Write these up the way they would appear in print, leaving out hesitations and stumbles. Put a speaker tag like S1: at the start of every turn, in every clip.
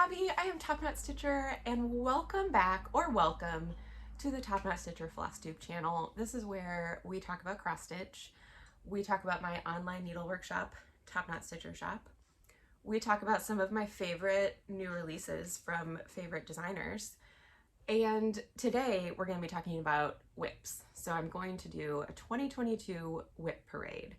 S1: Abby, I am TopKnot Stitcher, and welcome back, or welcome, to the TopKnot Stitcher Flosstube channel. This is where we talk about cross stitch, we talk about my online needle workshop, TopKnot Stitcher Shop, we talk about some of my favorite new releases from favorite designers, and today we're going to be talking about WIPs. So I'm going to do a 2022 WIP parade.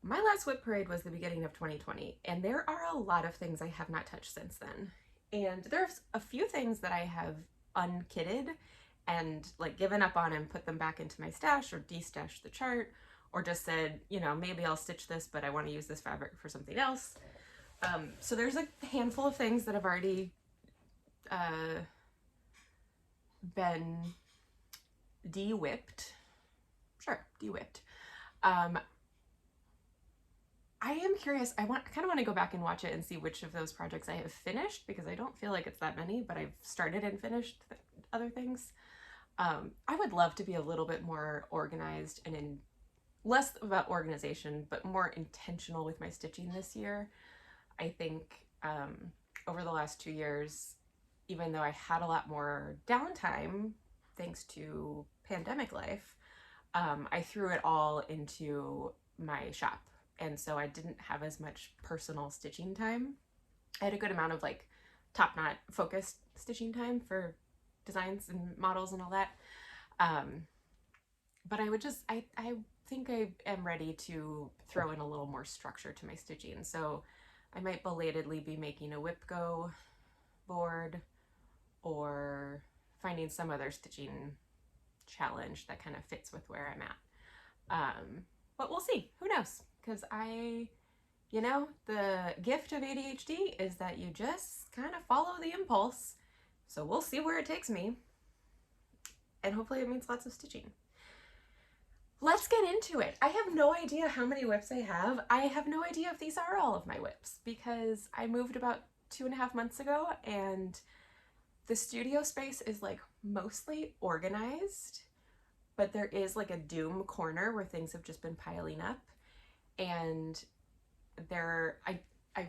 S1: My last WIP parade was the beginning of 2020, and there are a lot of things I have not touched since then. And there's a few things that I have unkitted and like given up on and put them back into my stash or de-stashed the chart, or just said, you know, maybe I'll stitch this, but I want to use this fabric for something else. So there's a handful of things that have already been de-whipped. Sure, de-whipped. I am curious. I kind of want to go back and watch it and see which of those projects I have finished, because I don't feel like it's that many, but I've started and finished other things. I would love to be a little bit more organized and less about organization, but more intentional with my stitching this year. I think over the last 2 years, even though I had a lot more downtime thanks to pandemic life, I threw it all into my shop. And so I didn't have as much personal stitching time. I had a good amount of like TopKnot focused stitching time for designs and models and all that. But I think I am ready to throw in a little more structure to my stitching. So I might belatedly be making a WIP Go board or finding some other stitching challenge that kind of fits with where I'm at. But we'll see, who knows? Because you know, the gift of ADHD is that you just kind of follow the impulse. So we'll see where it takes me. And hopefully it means lots of stitching. Let's get into it. I have no idea how many WIPs I have. I have no idea if these are all of my WIPs, because I moved about 2.5 months ago and the studio space is like mostly organized, but there is like a doom corner where things have just been piling up. And I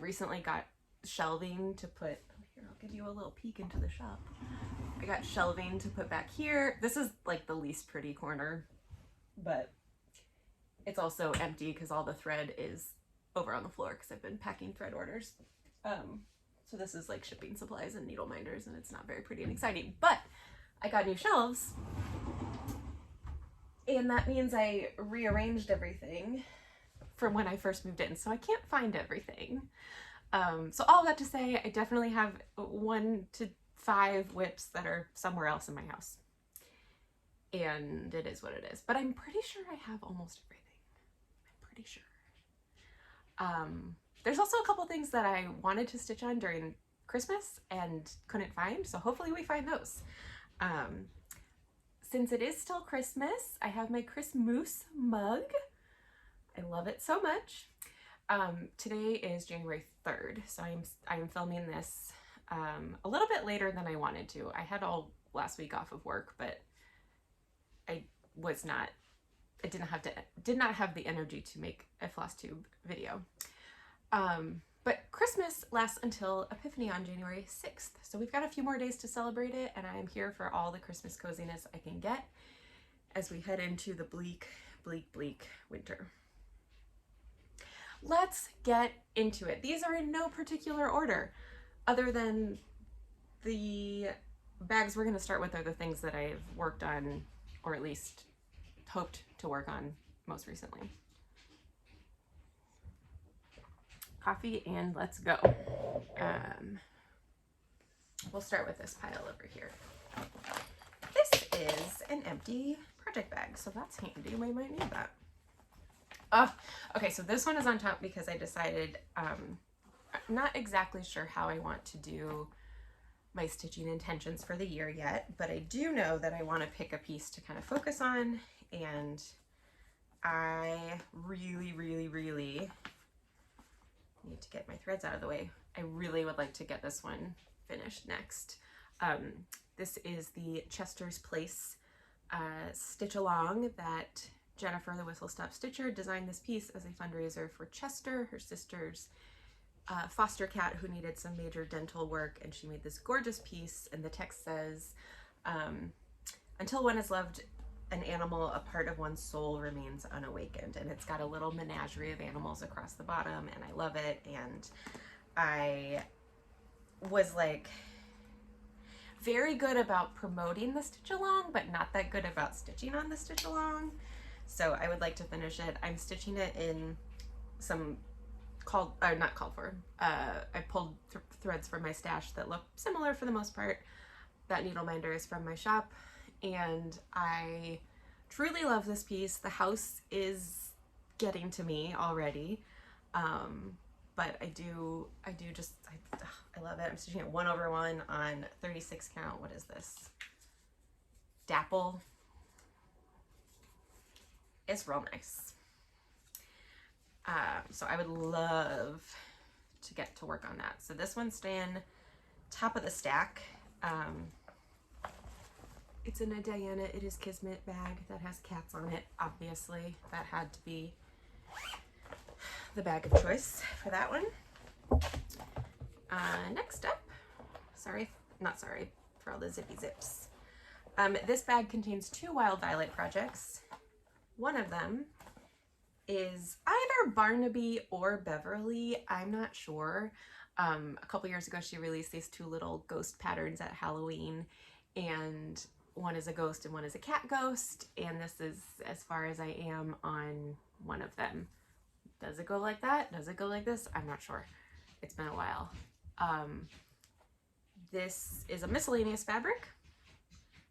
S1: recently got shelving to put, here, I'll give you a little peek into the shop. I got shelving to put back here. This is like the least pretty corner, but it's also empty because all the thread is over on the floor because I've been packing thread orders. So this is like shipping supplies and needle minders, and it's not very pretty and exciting, but I got new shelves, and that means I rearranged everything from when I first moved in, so I can't find everything. So all that to say, I definitely have 1 to 5 WIPs that are somewhere else in my house. And it is what it is. But I'm pretty sure I have almost everything. I'm pretty sure. There's also a couple things that I wanted to stitch on during Christmas and couldn't find, so hopefully we find those. Since it is still Christmas, I have my Christmas mug. I love it so much. Today is January 3rd, so I'm filming this a little bit later than I wanted to. I had all last week off of work, but I did not have the energy to make a Flosstube video. But Christmas lasts until Epiphany on January 6th, so we've got a few more days to celebrate it, and I am here for all the Christmas coziness I can get as we head into the bleak, bleak, bleak winter. Let's get into it. These are in no particular order, other than the bags we're going to start with are the things that I've worked on, or at least hoped to work on most recently. Coffee and let's go. We'll start with this pile over here. This is an empty project bag, so that's handy. We might need that. Okay, so this one is on top because I decided, I'm not exactly sure how I want to do my stitching intentions for the year yet, but I do know that I want to pick a piece to kind of focus on, and I really, really, really need to get my threads out of the way. I really would like to get this one finished next. This is the Chester's Place stitch along that Jennifer, the Whistle Stop Stitcher, designed this piece as a fundraiser for Chester, her sister's foster cat who needed some major dental work, and she made this gorgeous piece, and the text says, until one has loved an animal, a part of one's soul remains unawakened. And it's got a little menagerie of animals across the bottom, and I love it. And I was like very good about promoting the stitch along, but not that good about stitching on the stitch along. So I would like to finish it. I'm stitching it in some not called for. I pulled threads from my stash that look similar for the most part. That needle minder is from my shop, and I truly love this piece. The house is getting to me already, but I love it. I'm stitching it 1/1 on 36 count. What is this? Dapple. It's real nice. So I would love to get to work on that. So this one's staying top of the stack. It's in a Diana It Is Kismet bag that has cats on it, obviously. That had to be the bag of choice for that one. Next up, not sorry for all the zippy zips. This bag contains 2 Wild Violet projects. One of them is either Barnaby or Beverly, I'm not sure. A couple years ago she released these 2 little ghost patterns at Halloween, and one is a ghost and one is a cat ghost, and this is as far as I am on one of them. Does it go like that? Does it go like this? I'm not sure. It's been a while. This is a miscellaneous fabric.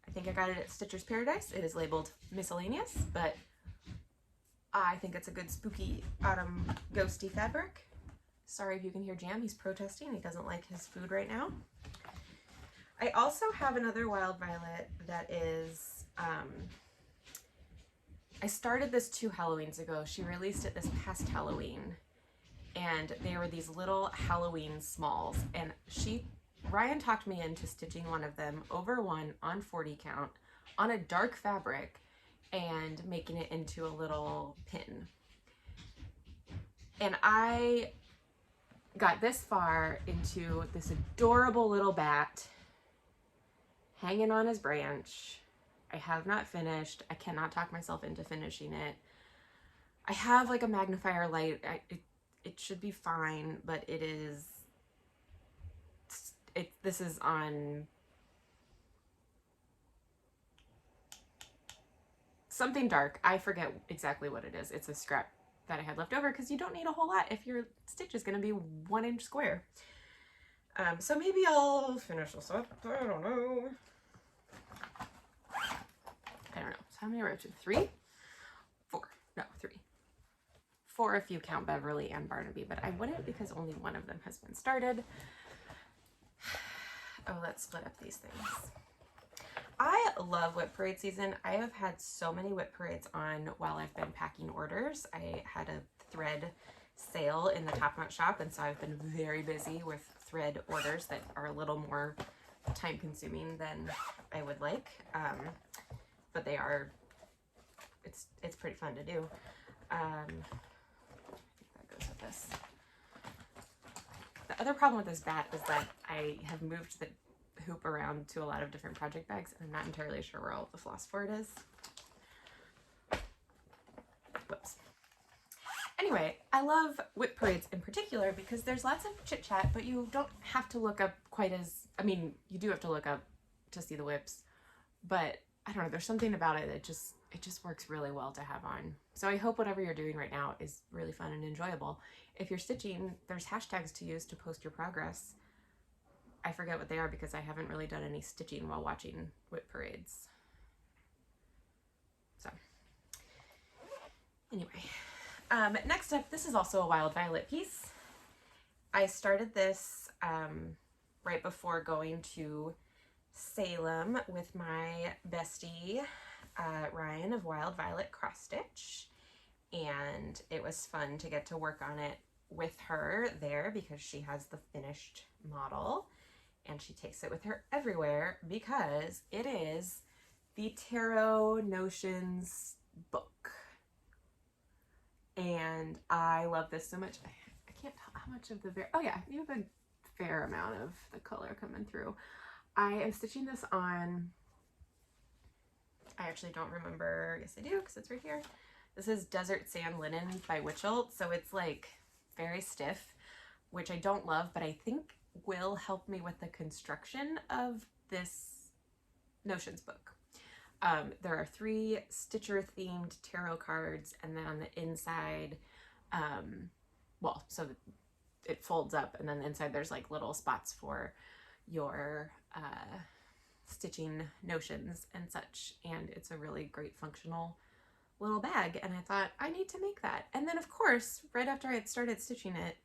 S1: I think I got it at Stitcher's Paradise. It is labeled miscellaneous, but I think it's a good spooky autumn ghosty fabric. Sorry if you can hear Jam, he's protesting. He doesn't like his food right now. I also have another Wild Violet that is, I started this 2 Halloweens ago. She released it this past Halloween, and they were these little Halloween smalls, and Ryan talked me into stitching one of them over one on 40 count on a dark fabric and making it into a little pin. And I got this far into this adorable little bat hanging on his branch. I have not finished. I cannot talk myself into finishing it. I have like a magnifier light. It should be fine, but this is on something dark. I forget exactly what it is. It's a scrap that I had left over because you don't need a whole lot if your stitch is going to be 1 inch square. So maybe I'll finish this up. I don't know. So how many rows? 3? 4. No, 3. 4 if you count Beverly and Barnaby, but I wouldn't because only one of them has been started. Oh, let's split up these things. I love WIP parade season. I have had so many WIP parades on while I've been packing orders. I had a thread sale in the TopKnot shop, and so I've been very busy with thread orders that are a little more time consuming than I would like. But they are, it's pretty fun to do. I think that goes with this. The other problem with this bat is that I have moved the hoop around to a lot of different project bags, and I'm not entirely sure where all of the floss for it is. Whoops. Anyway, I love WIP parades in particular because there's lots of chit chat, but you don't have to look up quite as, I mean, you do have to look up to see the WIPs, but I don't know, there's something about it that it just works really well to have on. So I hope whatever you're doing right now is really fun and enjoyable. If you're stitching, there's hashtags to use to post your progress. I forget what they are because I haven't really done any stitching while watching WIP parades. So anyway, next up, this is also a Wild Violet piece. I started this right before going to Salem with my bestie Ryan of Wild Violet Cross Stitch, and it was fun to get to work on it with her there because she has the finished model and she takes it with her everywhere because it is the Tarot Notions book, and I love this so much. I can't tell how much of the oh yeah, you have a fair amount of the color coming through. I am stitching this on, I actually don't remember, yes I do, because it's right here. This is Desert Sand Linen by Witchelt, so it's like very stiff, which I don't love, but I think will help me with the construction of this notions book. There are 3 Stitcher themed tarot cards, and then on the inside, well, so it folds up, and then inside there's like little spots for your stitching notions and such, and it's a really great functional little bag, and I thought I need to make that. And then of course, right after I had started stitching it,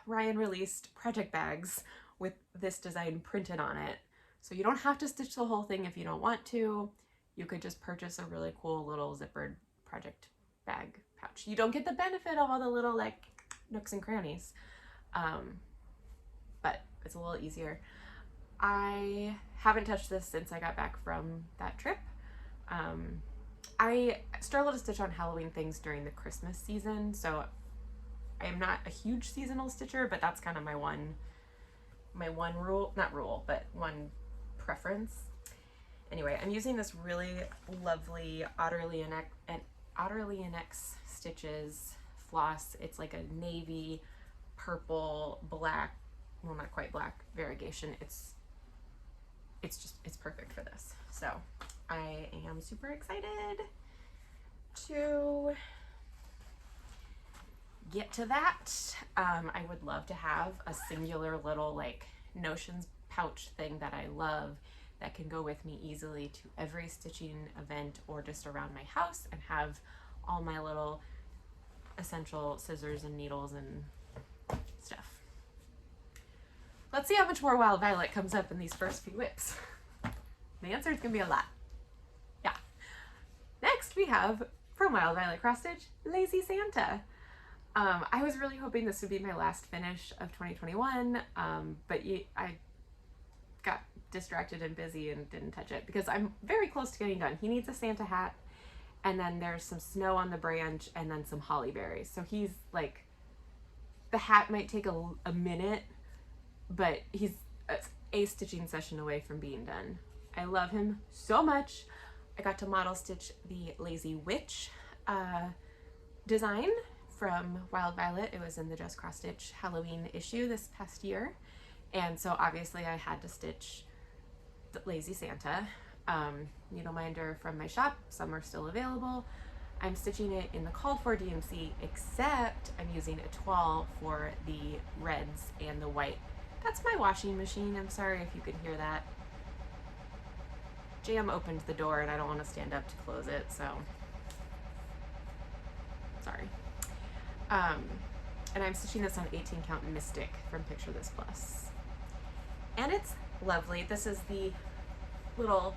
S1: Ryan released project bags with this design printed on it. So you don't have to stitch the whole thing if you don't want to. You could just purchase a really cool little zippered project bag pouch. You don't get the benefit of all the little like nooks and crannies, but it's a little easier. I haven't touched this since I got back from that trip. I struggle to stitch on Halloween things during the Christmas season, so I am not a huge seasonal stitcher, but that's kind of my one rule, not rule, but one preference. Anyway, I'm using this really lovely Otterly and Stitches floss. It's like a navy, purple, black, well not quite black variegation. It's perfect for this. So I am super excited to get to that. I would love to have a singular little like notions pouch thing that I love that can go with me easily to every stitching event or just around my house, and have all my little essential scissors and needles and stuff. Let's see how much more Wild Violet comes up in these first few WIPs. The answer is gonna be a lot. Yeah. Next we have, from Wild Violet Cross Stitch, Lazy Santa. I was really hoping this would be my last finish of 2021, but I got distracted and busy and didn't touch it because I'm very close to getting done. He needs a Santa hat, and then there's some snow on the branch, and then some holly berries. So he's like, the hat might take a minute, but he's a stitching session away from being done. I love him so much. I got to model stitch the Lazy Witch design from Wild Violet. It was in the Just Cross Stitch Halloween issue this past year, and so obviously I had to stitch the Lazy Santa. Needle minder from my shop, some are still available. I'm stitching it in the called for DMC, except I'm using a toile for the reds and the white. That's my washing machine. I'm sorry if you could hear that. Jam opened the door and I don't want to stand up to close it, so sorry. And I'm stitching this on 18 count Mystic from Picture This Plus. And it's lovely. This is the little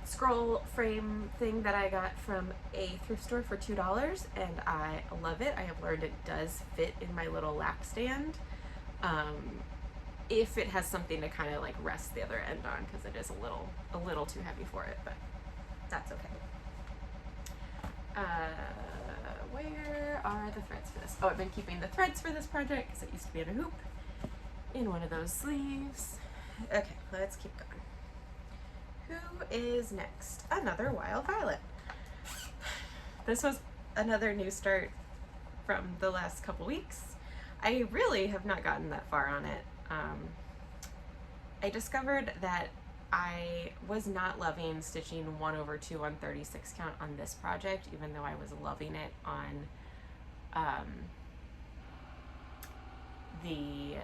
S1: scroll frame thing that I got from a thrift store for $2, and I love it. I have learned it does fit in my little lap stand, if it has something to kind of like rest the other end on, because it is a little too heavy for it, but that's okay. Where are the threads for this? Oh, I've been keeping the threads for this project because it used to be in a hoop in one of those sleeves. Okay, let's keep going. Who is next? Another Wild Violet. This was another new start from the last couple weeks. I really have not gotten that far on it. I discovered that I was not loving stitching 1/2 on 36 count on this project, even though I was loving it on the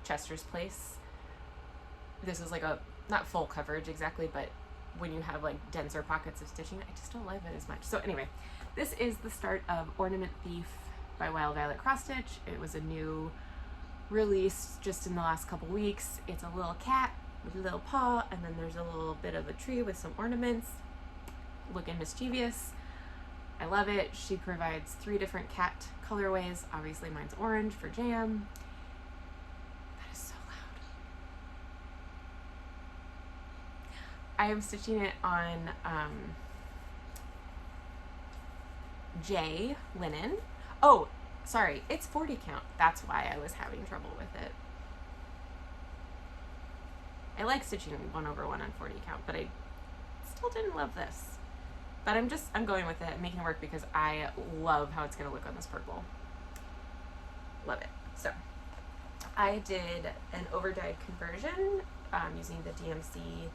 S1: Chester's Place. This is like a, not full coverage exactly, but when you have like denser pockets of stitching, I just don't love it as much. So anyway, this is the start of Ornament Thief by Wild Violet Cross Stitch. It was a new release just in the last couple weeks. It's a little cat with a little paw, and then there's a little bit of a tree with some ornaments looking mischievous. I love it. She provides 3 different cat colorways. Obviously mine's orange for jam. That is so loud. I am stitching it on J linen. Oh, Sorry, it's 40 count. That's why I was having trouble with it. I like stitching 1/1 on 40 count, but I still didn't love this. But I'm going with it, making it work because I love how it's going to look on this purple. Love it. So I did an overdyed conversion using the DMC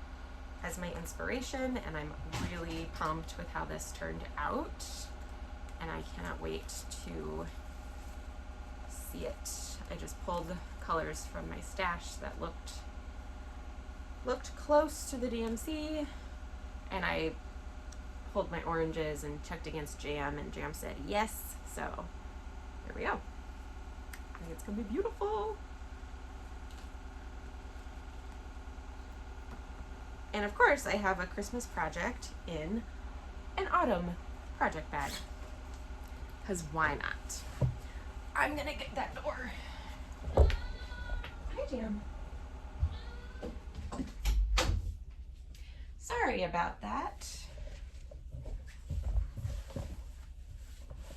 S1: as my inspiration, and I'm really pumped with how this turned out, and I cannot wait to see it. I just pulled colors from my stash that looked close to the DMC, and I pulled my oranges and checked against Jam, and Jam said yes, so here we go. I think it's gonna be beautiful. And of course I have a Christmas project in an autumn project bag, because why not? I'm gonna get that door. Hi, Jam. Sorry about that.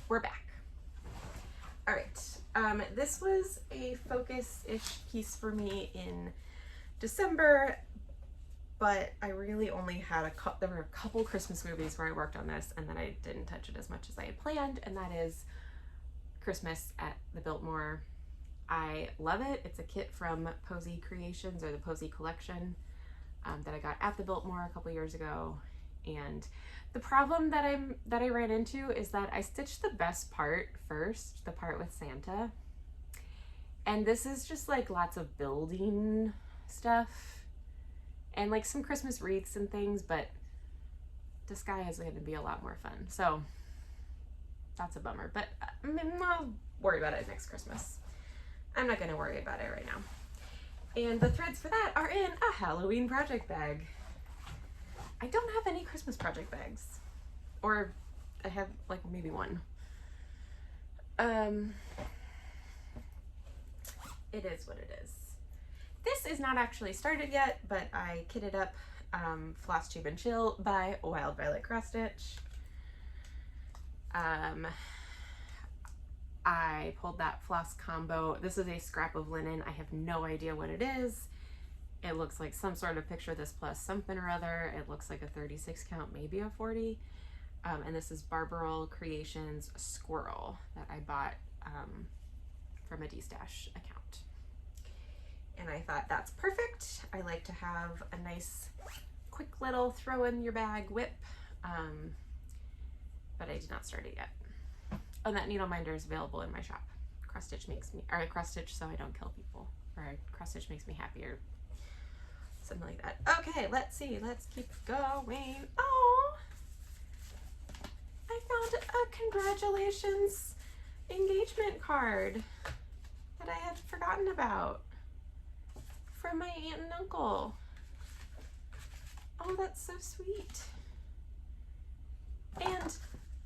S1: We're back. All right. This was a focus-ish piece for me in December, but I really only had there were a couple Christmas movies where I worked on this, and then I didn't touch it as much as I had planned, and that is Christmas at the Biltmore. I love it. It's a kit from Posy Creations, or the Posy Collection, that I got at the Biltmore a couple years ago. And the problem that I ran into is that I stitched the best part first, the part with Santa. And this is just like lots of building stuff and like some Christmas wreaths and things, but the sky is going to be a lot more fun. So that's a bummer, but I'll worry about it next Christmas. I'm not going to worry about it right now. And the threads for that are in a Halloween project bag. I don't have any Christmas project bags, or I have like maybe one. It is what it is. This is not actually started yet, but I kitted up Flosstube and Chill by Wild Violet Cross Stitch. I pulled that floss combo. This is a scrap of linen. I have no idea what it is. It looks like some sort of picture this plus something or other. It looks like a 36 count, maybe a 40. And this is Barbarol Creations Squirrel that I bought from a D-Stash account. And I thought that's perfect. I like to have a nice quick little throw in your bag WIP, but I did not start it yet. Oh, that needle minder is available in my shop. Cross stitch so I don't kill people, or cross stitch makes me happier. Something like that. Okay, let's see. Let's keep going. Oh, I found a congratulations engagement card that I had forgotten about from my aunt and uncle. Oh, that's so sweet. And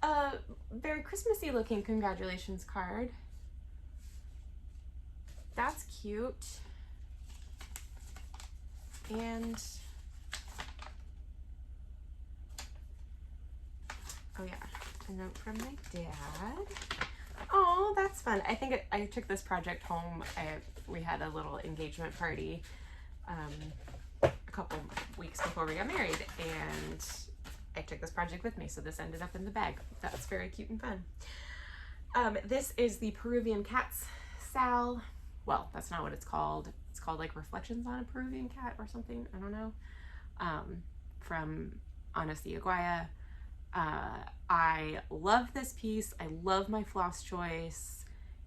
S1: a very Christmassy looking congratulations card. That's cute. And oh yeah, a note from my dad. Oh, that's fun. I think I took this project home. We had a little engagement party a couple weeks before we got married, and I took this project with me, so this ended up in the bag. That's very cute and fun. This is the Peruvian Cats Sal. Well, that's not what it's called. It's called like Reflections on a Peruvian Cat or something. I don't know. From Honestly Aguaya. I love this piece. I love my floss choice.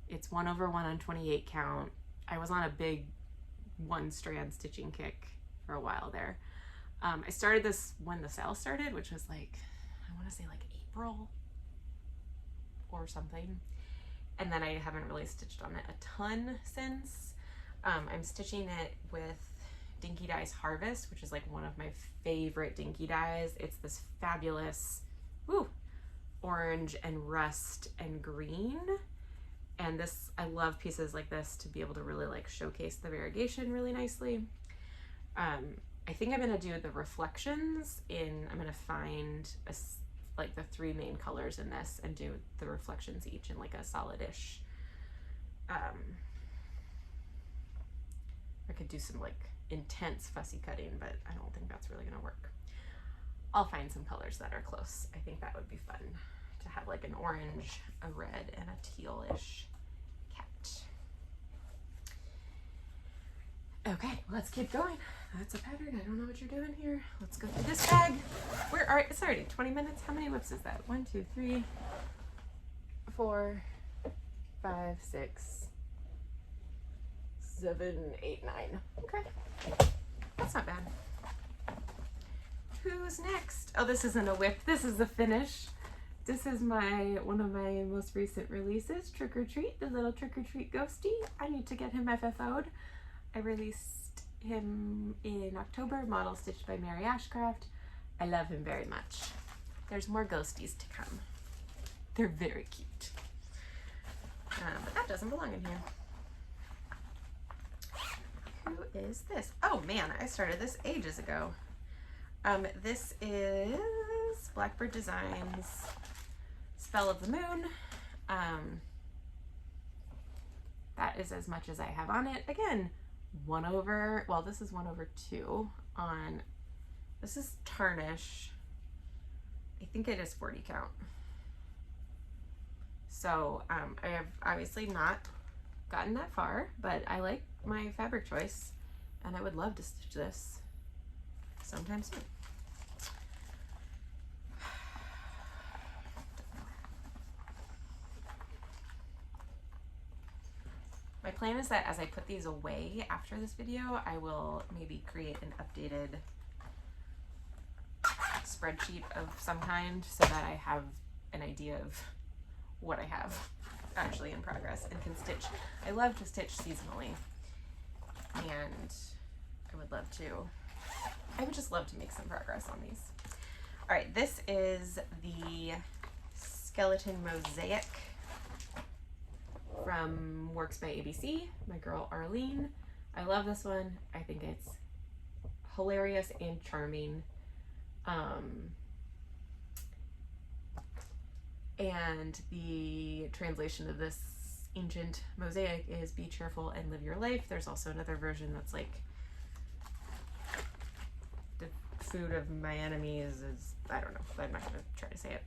S1: It's 1/1 on 28 count. I was on a big one strand stitching kick for a while there. I started this when the sale started, which was like, I want to say like April or something. And then I haven't really stitched on it a ton since. I'm stitching it with Dinky Dye's Harvest, which is like one of my favorite Dinky dyes. It's this fabulous orange and rust and green. And this, I love pieces like this to be able to really like showcase the variegation really nicely. I think I'm gonna do the reflections I'm gonna find like the 3 main colors in this and do the reflections each in like a solidish I could do some like intense fussy cutting, but I don't think that's really gonna work. I'll find some colors that are close. I think that would be fun to have like an orange, a red, and a tealish cat. Okay, let's keep going. That's a pattern. I don't know what you're doing here. Let's go through this bag. It's already 20 minutes. How many whips is that? 1, 2, 3, 4, 5, 6, 7, 8, 9. Okay, that's not bad. Who's next? Oh, this isn't a whip. This is a finish. This is one of my most recent releases, Trick or Treat, the little Trick or Treat ghosty. I need to get him FFO'd. I released him in October, model stitched by Mary Ashcraft. I love him very much. There's more ghosties to come. They're very cute. But that doesn't belong in here. Who is this? Oh man, I started this ages ago. This is Blackbird Designs Spell of the Moon. That is as much as I have on it. Again, this is 1/2 on, this is tarnish. I think it is 40 count. So I have obviously not gotten that far, but I like my fabric choice and I would love to stitch this sometime soon. My plan is that as I put these away after this video, I will maybe create an updated spreadsheet of some kind so that I have an idea of what I have actually in progress and can stitch. I love to stitch seasonally, and I would just love to make some progress on these. All right, this is the Skeleton Mosaic from Works by ABC, my girl Arlene. I love this one. I think it's hilarious and charming. And the translation of this ancient mosaic is "Be cheerful and live your life." There's also another version that's like, "The food of my enemies is," I don't know, I'm not gonna try to say it.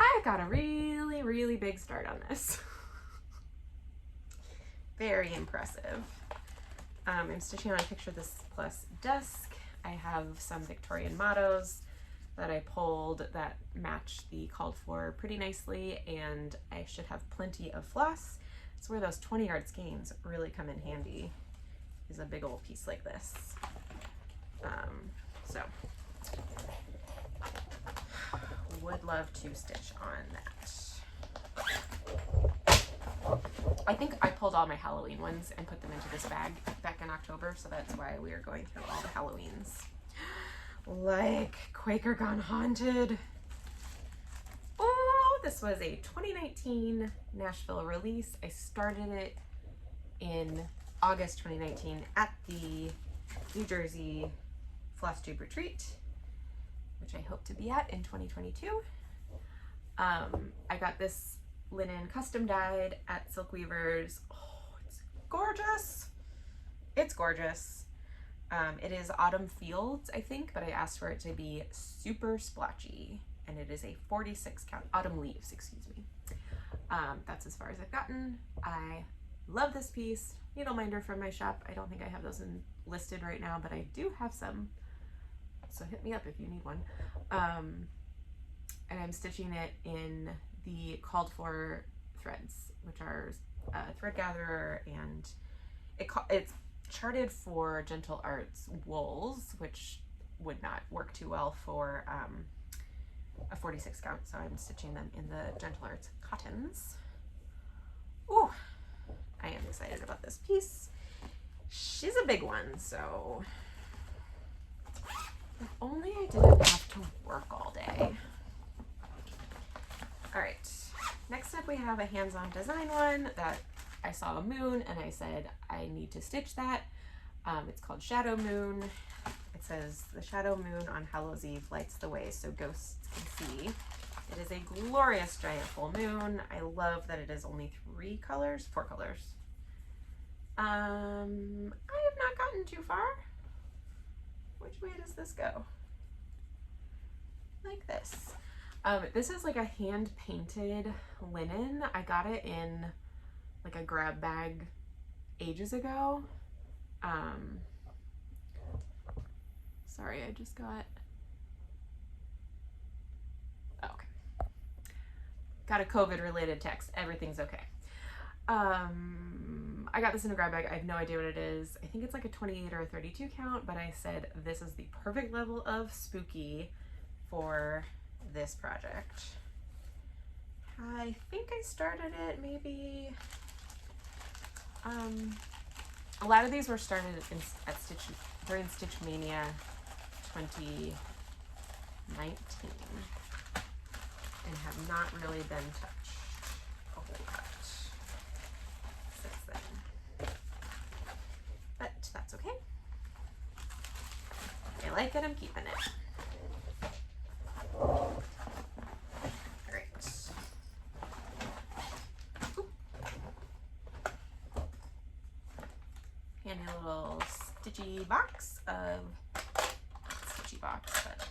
S1: I got a really, really big start on this. Very impressive. I'm stitching on Picture This plus Dusk. I have some Victorian mottos that I pulled that match the called for pretty nicely, and I should have plenty of floss. It's where those 20-yard skeins really come in handy, is a big old piece like this. So would love to stitch on that. I think I pulled all my Halloween ones and put them into this bag back in October, so that's why we are going through all the Halloweens. Like Quaker Gone Haunted. Oh, this was a 2019 Nashville release. I started it in August 2019 at the New Jersey Flosstube retreat, which I hope to be at in 2022. I got this linen custom dyed at Silk Weavers. Oh, it's gorgeous. It's gorgeous. It is Autumn Fields, I think, but I asked for it to be super splotchy, and it is a 46 count. Autumn Leaves, excuse me. That's as far as I've gotten. I love this piece. Needle minder from my shop. I don't think I have those listed right now, but I do have some, so hit me up if you need one. And I'm stitching it in the called for threads, which are Thread Gatherer, and it's charted for Gentle Arts wools, which would not work too well for a 46 count, so I'm stitching them in the Gentle Arts cottons. Ooh, I am excited about this piece. She's a big one, so if only I didn't have to work all day. All right, next up we have a hands-on design one that I saw a moon and I said I need to stitch that. It's called Shadow Moon. It says the shadow moon on Hallows Eve lights the way so ghosts can see. It is a glorious giant full moon. I love that it is only 4 colors. I have not gotten too far. Which way does this go? Like this. This is like a hand painted linen. I got it in like a grab bag ages ago. Sorry, I just got, oh, okay. Got a COVID related text. Everything's okay. I got this in a grab bag. I have no idea what it is. I think it's like a 28 or a 32 count, but I said this is the perfect level of spooky for this project. I think I started it maybe, a lot of these were started during Stitch Mania 2019 and have not really been touched a whole lot since then. But that's okay. I like it, I'm keeping it. Alright. Handy little stitchy box of, stitchy box, but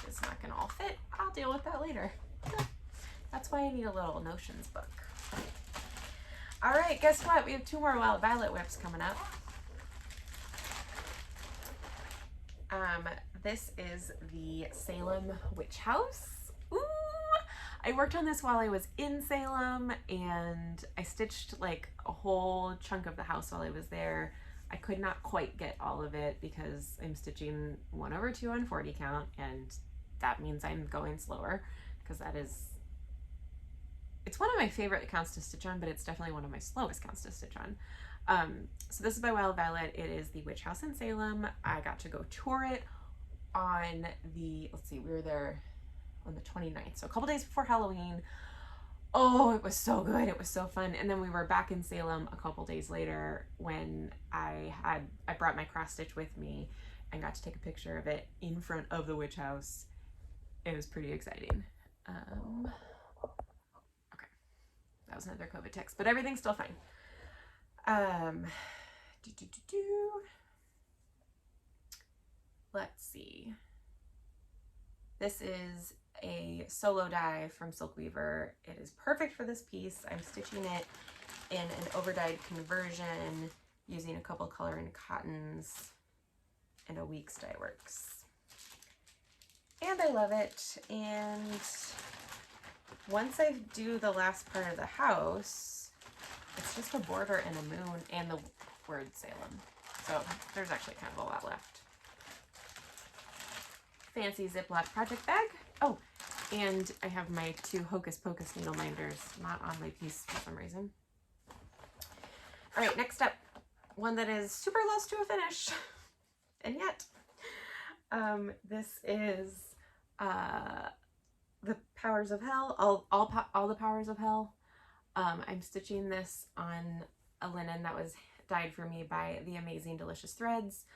S1: it's not gonna all fit. I'll deal with that later. That's why I need a little notions book. All right, guess what? We have 2 more Wild Violet whips coming up. This is the Salem Witch House. Ooh! I worked on this while I was in Salem, and I stitched like a whole chunk of the house while I was there. I could not quite get all of it because I'm stitching 1/2 on 40 count, and that means I'm going slower because that is, it's one of my favorite counts to stitch on, but it's definitely one of my slowest counts to stitch on. So this is by Wild Violet. It is the Witch House in Salem. I got to go tour it on the, let's see, we were there on the 29th, so a couple days before Halloween. Oh, it was so good. It was so fun. And then we were back in Salem a couple days later when I brought my cross stitch with me and got to take a picture of it in front of the witch house. It was pretty exciting. Okay, that was another COVID text, but everything's still fine. Let's see. This is a solo die from Silk Weaver. It is perfect for this piece. I'm stitching it in an overdyed conversion using a couple color and cottons and a Weeks Dye Works. And I love it. And once I do the last part of the house, it's just a border and a moon and the word Salem. So there's actually kind of a lot left. Fancy Ziploc project bag. Oh, and I have my 2 Hocus Pocus needle minders not on my piece for some reason. All right, next up, one that is super close to a finish, and yet, this is the Powers of Hell, all the Powers of Hell. I'm stitching this on a linen that was dyed for me by the amazing Delicious Threads.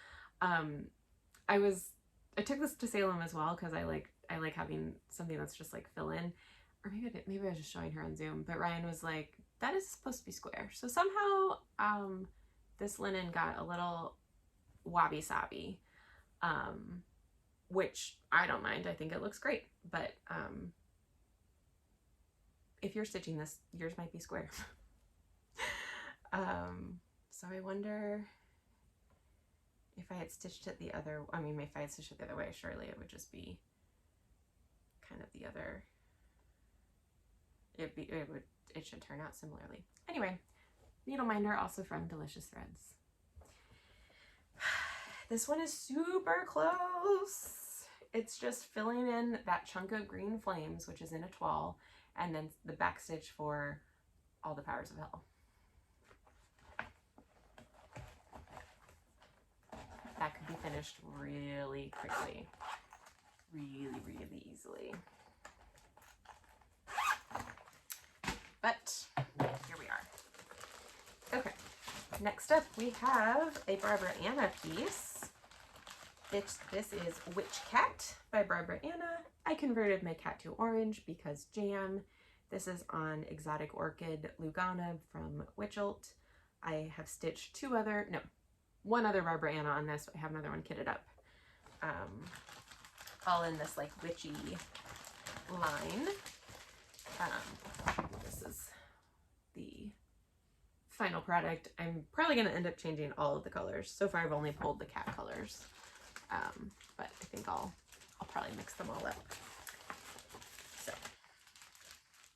S1: I took this to Salem as well because I like having something that's just like fill in, or maybe I was just showing her on Zoom, but Ryan was like, that is supposed to be square. So somehow this linen got a little wabi-sabi, which I don't mind. I think it looks great, but if you're stitching this, yours might be square. So I wonder if I had stitched it the other, I mean, if I had stitched it the other way, surely it would just be kind of the other, it should turn out similarly. Anyway, needle minder, also from Delicious Threads. This one is super close. It's just filling in that chunk of green flames, which is in a toile, and then the back stitch for all the Powers of Hell. That could be finished really quickly, really easily. But here we are. Okay, next up we have a Barbara Anna piece. This is Witch Cat by Barbara Anna. I converted my cat to orange because jam. This is on Exotic Orchid Lugana from Witchelt. I have stitched one other Barbara Anna on this. I have another one kitted up. All in this like witchy line. This is the final product. I'm probably going to end up changing all of the colors. So far I've only pulled the cat colors, but I think I'll probably mix them all up. So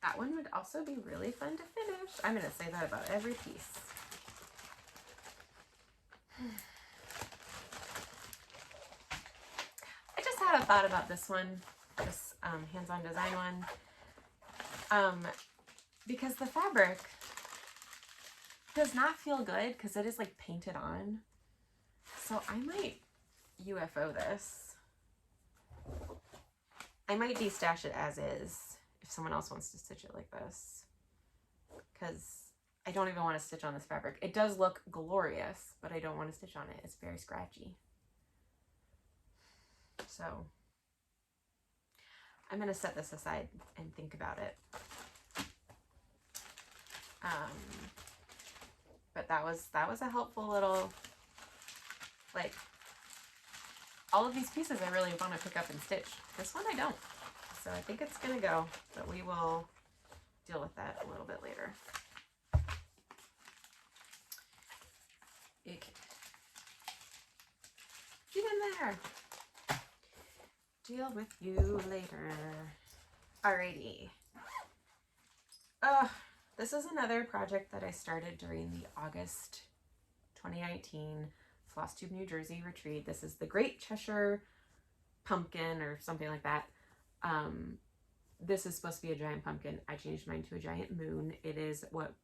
S1: that one would also be really fun to finish. I'm going to say that about every piece. I just had a thought about this one, this hands-on design one, because the fabric does not feel good because it is like painted on. So I might UFO this. I might destash it as is if someone else wants to stitch it like this, because I don't even want to stitch on this fabric. It does look glorious, but I don't want to stitch on it. It's very scratchy. So I'm going to set this aside and think about it. But that was a helpful little, like, all of these pieces I really want to pick up and stitch. This one I don't. So I think it's going to go, but we will deal with that a little bit later. Okay. Get in there. Deal with you later. Alrighty. This is another project that I started during the August 2019 Flosstube, New Jersey retreat. This is the Great Cheshire Pumpkin or something like that. This is supposed to be a giant pumpkin. I changed mine to a giant moon. It is what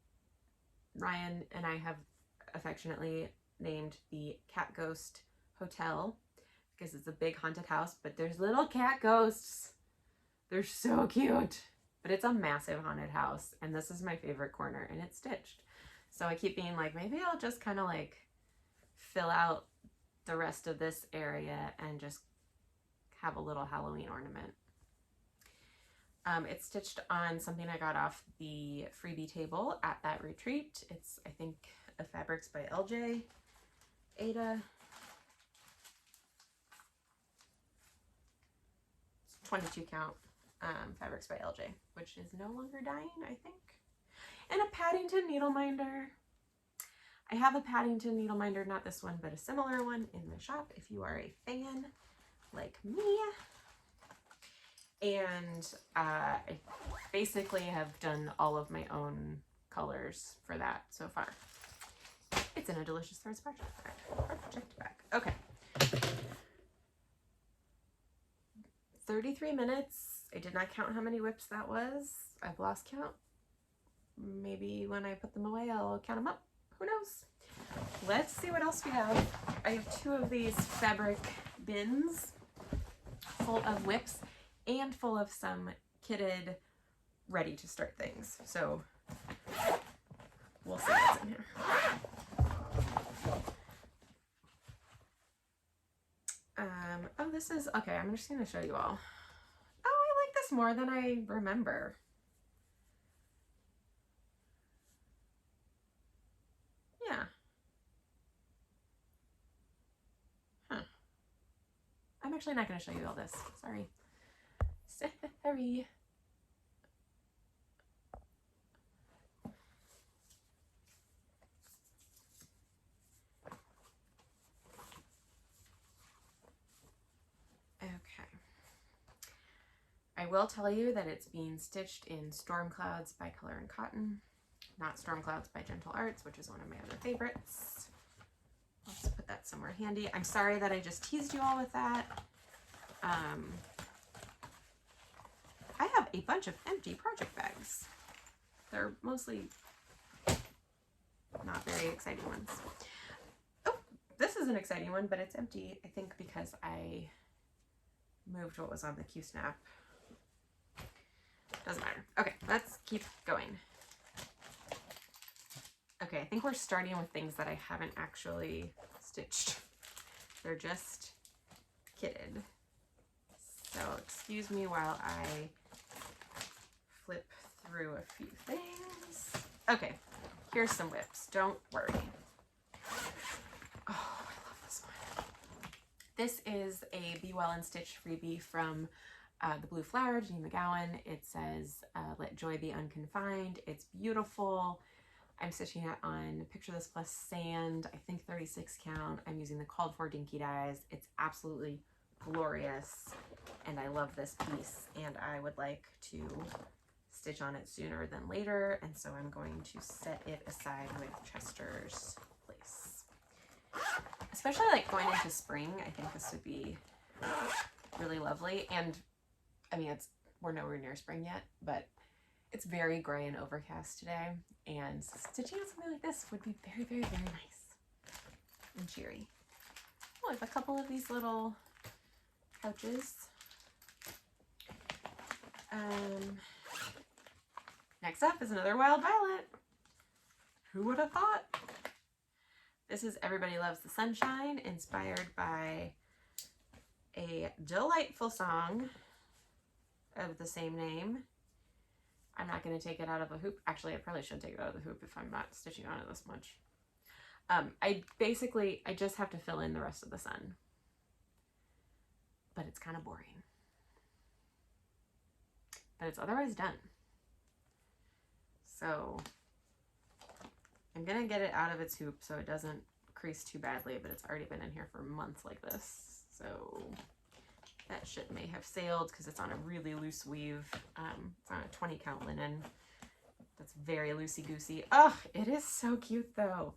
S1: Ryan and I have affectionately named the Cat Ghost Hotel, because it's a big haunted house, but there's little cat ghosts. They're so cute. But it's a massive haunted house, and this is my favorite corner, and it's stitched. So I keep being like, maybe I'll just kind of like fill out the rest of this area and just have a little Halloween ornament. It's stitched on something I got off the freebie table at that retreat. It's, I think, a Fabrics by LJ Ada. It's 22 count. Fabrics by LJ, which is no longer dying, I think. And a Paddington needle minder. I have a Paddington needle minder, not this one, but a similar one in the shop if you are a fan like me. And I basically have done all of my own colors for that so far. It's in a Delicious Threads project bag. Okay. 33 minutes. I did not count how many whips that was. I've lost count. Maybe when I put them away, I'll count them up. Who knows? Let's see what else we have. I have 2 of these fabric bins full of whips and full of some kitted, ready to start things. So we'll see what's in here. Oh, this is, okay, I'm just going to show you all. More than I remember. Yeah. Huh. I'm actually not going to show you all this. Sorry. Sorry. I will tell you that it's being stitched in Storm Clouds by Color and Cotton, not Storm Clouds by Gentle Arts, which is one of my other favorites. Let's put that somewhere handy. I'm sorry that I just teased you all with that. I have a bunch of empty project bags. They're mostly not very exciting ones. Oh, this is an exciting one, but it's empty, I think, because I moved what was on the Q-snap. Doesn't matter. Okay, let's keep going. Okay, I think we're starting with things that I haven't actually stitched. They're just kitted. So excuse me while I flip through a few things. Okay, here's some WIPs. Don't worry. Oh, I love this one. This is a Be Well and Stitch freebie from the Blue Flower, Jean McGowan. It says, let joy be unconfined. It's beautiful. I'm stitching it on Picture This Plus sand, I think 36 count. I'm using the called for dinky dyes. It's absolutely glorious, and I love this piece, and I would like to stitch on it sooner than later, and so I'm going to set it aside with Chester's Place. Especially like going into spring, I think this would be really lovely. And I mean, we're nowhere near spring yet, but it's very gray and overcast today, and stitching on something like this would be very, very, very nice and cheery. Oh, I have a couple of these little pouches. Next up is another Wild Violet. Who would have thought? This is Everybody Loves the Sunshine, inspired by a delightful song of the same name. I'm not going to take it out of a hoop. Actually, I probably should take it out of the hoop if I'm not stitching on it this much. I just have to fill in the rest of the sun. But it's kind of boring. But it's otherwise done. So I'm going to get it out of its hoop so it doesn't crease too badly, but it's already been in here for months like this. So that shit may have sailed because it's on a really loose weave. It's on a 20 count linen. That's very loosey-goosey. Oh, it is so cute though.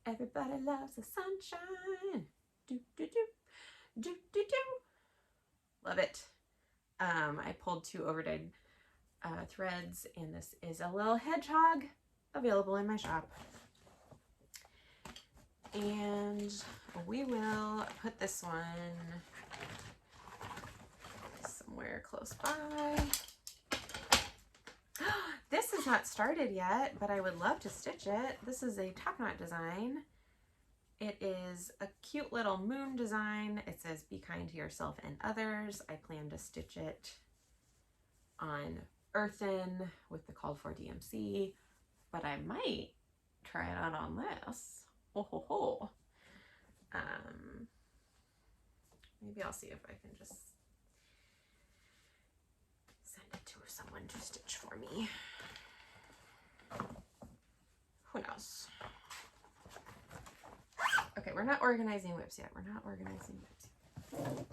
S1: Everybody loves the sunshine. Do, do, do. Do, do, do. Love it. I pulled 2 overdyed threads, and this is a little hedgehog available in my shop. And we will put this one somewhere close by. This is not started yet, but I would love to stitch it. This is a TopKnot design. It is a cute little moon design. It says, be kind to yourself and others. I plan to stitch it on earthen with the called for DMC, but I might try it out on this. Ho, ho, ho. Maybe I'll see if I can just send it to someone to stitch for me. Who knows? Okay, we're not organizing WIPs yet. We're not organizing WIPs yet.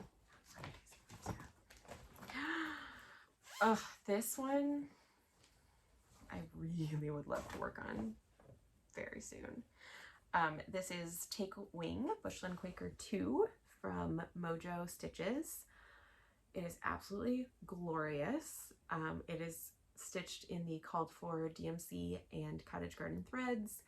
S1: Oh, this one I really would love to work on very soon. This is Take Wing, Bushland Quaker 2 from Mojo Stitches. It is absolutely glorious. It is stitched in the called for DMC and Cottage Garden threads.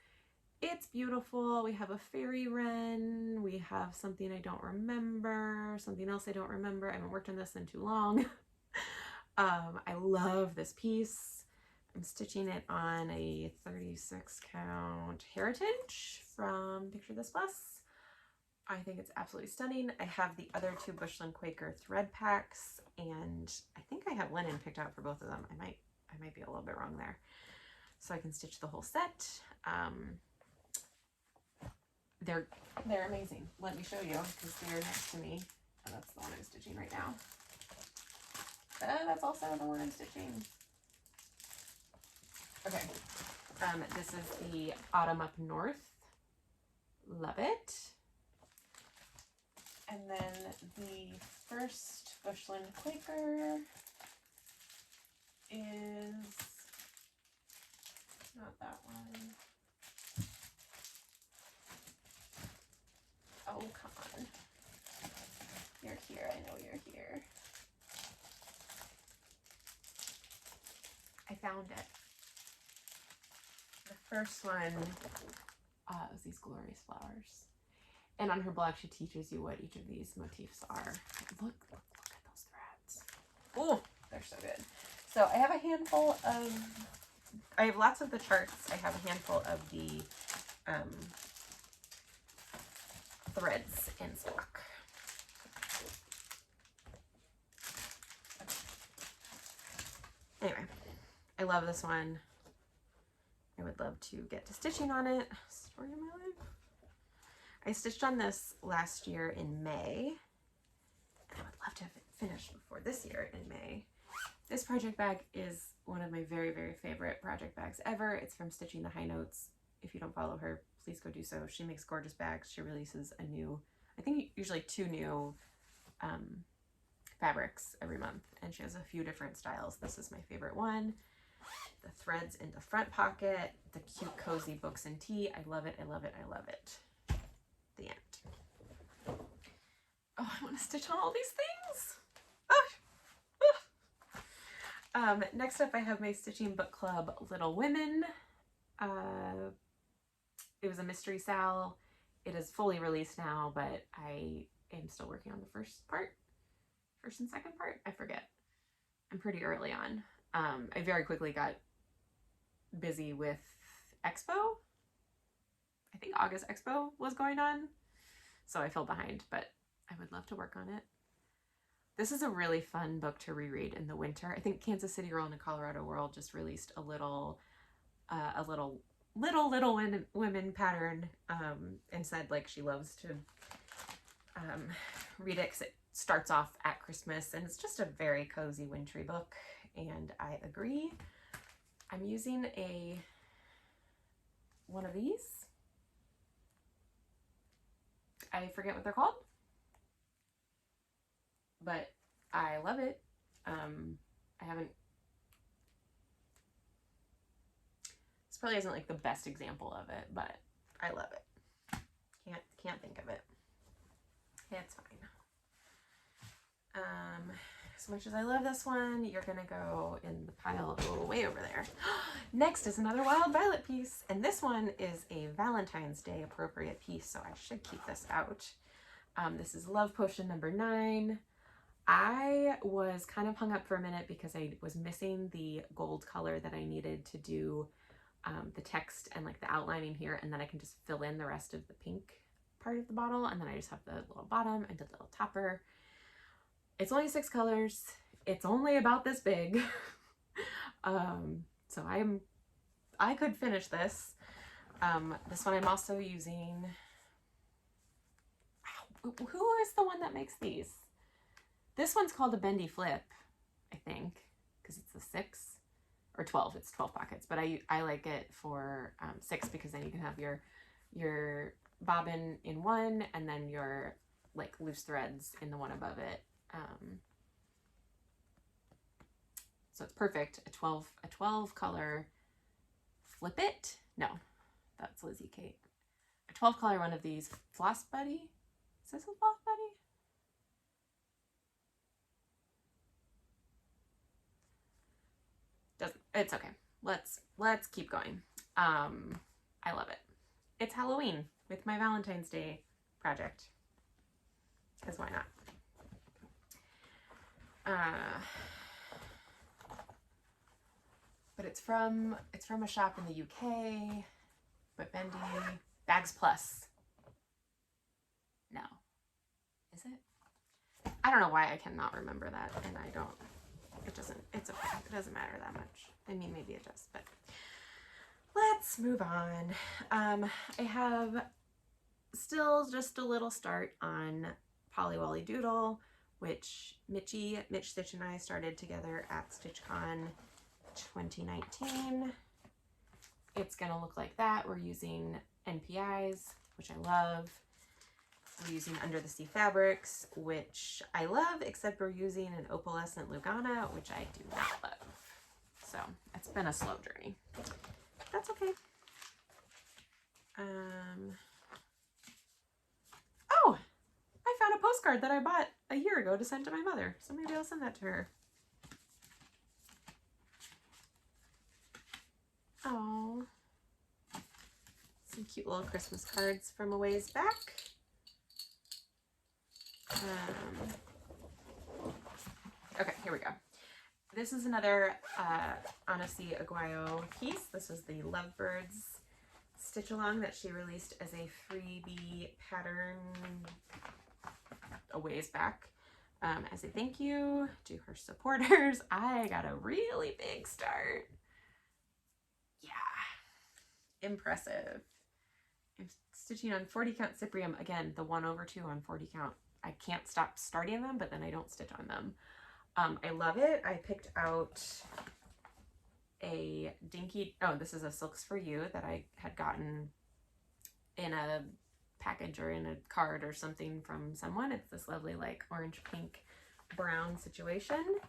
S1: It's beautiful. We have a fairy wren. We have something I don't remember, something else I don't remember. I haven't worked on this in too long. I love this piece. I'm stitching it on a 36 count Heritage from Picture This Plus. I think it's absolutely stunning. I have the other 2 Bushland Quaker thread packs, and I think I have linen picked out for both of them. I might be a little bit wrong there. So I can stitch the whole set. They're amazing. Let me show you, because they're next to me. Oh, that's the one I'm stitching right now. That's also the one I'm stitching. Okay. This is the Autumn Up North. Love it. And then the first Bushland Quaker is not that one. Oh, come on. You're here. I know you're here. I found it. The first one was these glorious flowers. And on her blog, she teaches you what each of these motifs are. Look at those threads. Oh, they're so good. So I have a handful of, I have lots of the charts. I have a handful of the threads in stock. Anyway, I love this one. I would love to get to stitching on it. Story of my life. I stitched on this last year in May. And I would love to have it finished before this year in May. This project bag is one of my very, very favorite project bags ever. It's from Stitching the High Notes. If you don't follow her, please go do so. She makes gorgeous bags. She releases a new, I think usually 2 new fabrics every month, and she has a few different styles. This is my favorite one. The threads in the front pocket, the cute cozy books and tea. I love it, I love it, I love it. The end. Oh, I want to stitch on all these things. Next up I have my Stitching Book Club Little Women. It was a mystery sal. It is fully released now, but I am still working on the first and second part. I forget. I'm pretty early on. I very quickly got busy with Expo. I think August Expo was going on, so I fell behind, but I would love to work on it. This is a really fun book to reread in the winter. I think Kansas City Girl and a Colorado World just released a little women pattern, and said like she loves to read it because it starts off at Christmas, and it's just a very cozy wintry book, and I agree. I'm using one of these. I forget what they're called, but I love it. This probably isn't like the best example of it, but I love it. Can't think of it. It's fine. As much as I love this one, you're gonna go in the pile way over there. Next is another Wild Violet piece, and this one is a Valentine's Day appropriate piece, so I should keep this out. This is Love Potion number 9. I was kind of hung up for a minute because I was missing the gold color that I needed to do the text and like the outlining here, and then I can just fill in the rest of the pink part of the bottle, and then I just have the little bottom and the little topper. It's only 6 colors. It's only about this big. So I could finish this. This one I'm also using. Who is the one that makes these? This one's called a Bendy Flip, I think, because it's a 6 or 12. It's 12 pockets, but I like it for 6 because then you can have your bobbin in one and then your like loose threads in the one above it. So it's perfect. A 12 color Flip It. No, that's Lizzie Kate. A 12 color one of these Floss Buddy. Is this a Floss Buddy? It's okay. Let's keep going. I love it. It's Halloween with my Valentine's Day project. Because why not? But it's from a shop in the UK. But Bendy Bags Plus. No. Is it? I don't know why I cannot remember that, and I don't. It's okay. It doesn't matter that much. I mean, maybe it does, but let's move on. I have still just a little start on Polly Wolly Doodle, which Mitch Stitch and I started together at StitchCon 2019. It's gonna look like that. We're using NPIs, which I love. We're using Under the Sea fabrics, which I love, except we're using an opalescent Lugana, which I do not love. So it's been a slow journey. That's okay. Oh, I found a postcard that I bought a year ago to send to my mother. So maybe I'll send that to her. Oh, some cute little Christmas cards from a ways back. Okay, here we go. This is another Anasi Aguayo piece. This is the Lovebirds stitch along that she released as a freebie pattern a ways back as a thank you to her supporters. I got a really big start. Yeah, impressive. I'm stitching on 40 count Cyprium. Again, the 1/2 on 40 count. I can't stop starting them, but then I don't stitch on them. I love it. I picked out a dinky, oh, this is a Silks for You that I had gotten in a package or in a card or something from someone. It's this lovely like orange, pink, brown situation.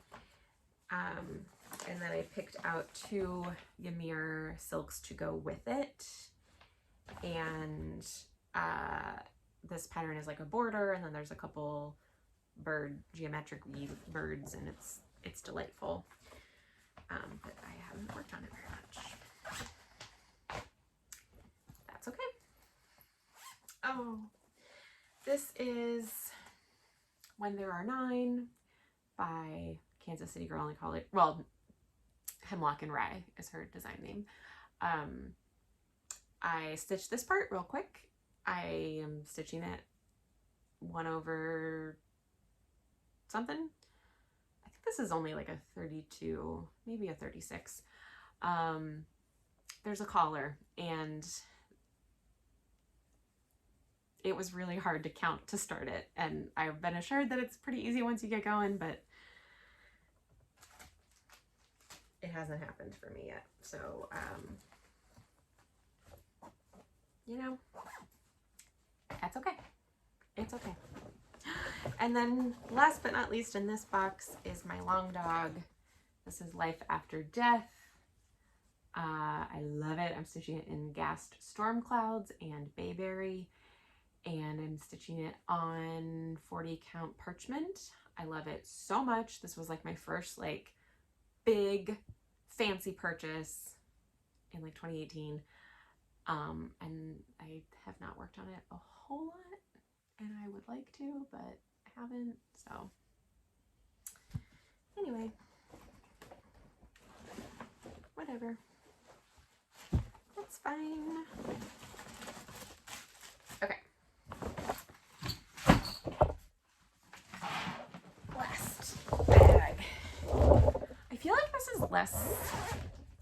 S1: And then I picked out 2 Ymir silks to go with it. And this pattern is like a border, and then there's a couple geometric weave birds, and it's delightful. But I haven't worked on it very much. That's okay. Oh, this is When There Are 9 by Kansas City Girl, and I call it, well, Hemlock and Rye is her design name. I stitched this part real quick. I am stitching it 1/something. I think this is only like a 32, maybe a 36. There's a collar, and it was really hard to count to start it. And I've been assured that it's pretty easy once you get going, but it hasn't happened for me yet. So, you know, that's okay. It's okay. And then last but not least in this box is my long dog. This is Life After Death. I love it. I'm stitching it in Gassed Storm Clouds and Bayberry, and I'm stitching it on 40 count parchment. I love it so much. This was like my first like big fancy purchase in like 2018. And I have not worked on it a whole lot, and I would like to, but I haven't. So anyway, whatever. That's fine. Okay. Last bag. I feel like this is less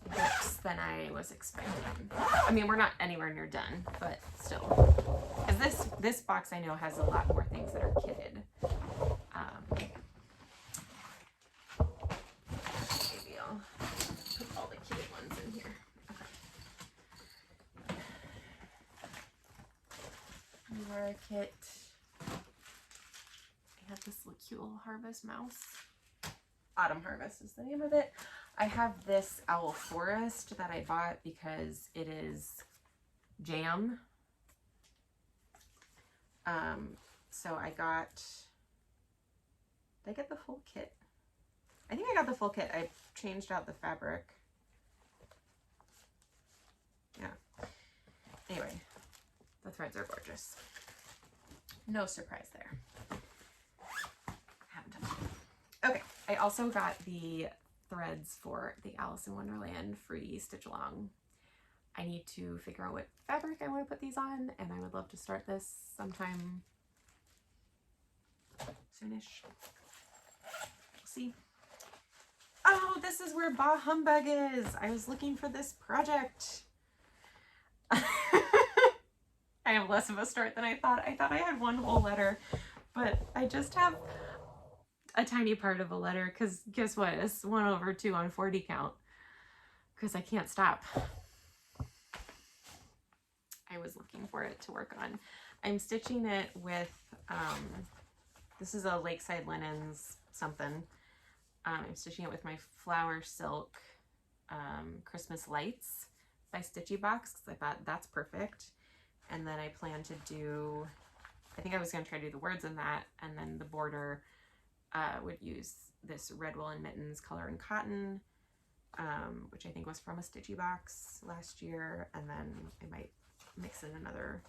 S1: books than I was expecting. I mean, we're not anywhere near done, but still. Because this box I know has a lot more things that are kitted. Maybe I'll put all the kitted ones in here. Okay. More kit. I have this cute little harvest mouse. Autumn Harvest is the name of it. I have this Owl Forest that I bought because it is jam. So I got, did I get the full kit? I think I got the full kit. I changed out the fabric. Yeah. Anyway, the threads are gorgeous. No surprise there. Haven't touched it. Okay, I also got the threads for the Alice in Wonderland free stitch along. I need to figure out what fabric I want to put these on, and I would love to start this sometime soonish. We'll see. Oh, this is where Bah Humbug is. I was looking for this project. I have less of a start than I thought. I thought I had one whole letter, but I just have a tiny part of a letter, because guess what? It's 1/2 on 40 count, because I can't stop. I was looking for it to work on. I'm stitching it with, this is a Lakeside Linens something. I'm stitching it with my Flower Silk Christmas Lights by Stitchy Box, because I thought that's perfect. And then I plan to do, I think I was going to try to do the words in that, and then the border would use this Red Wool and Mittens Color and Cotton, which I think was from a Stitchy Box last year, and then I might mix in another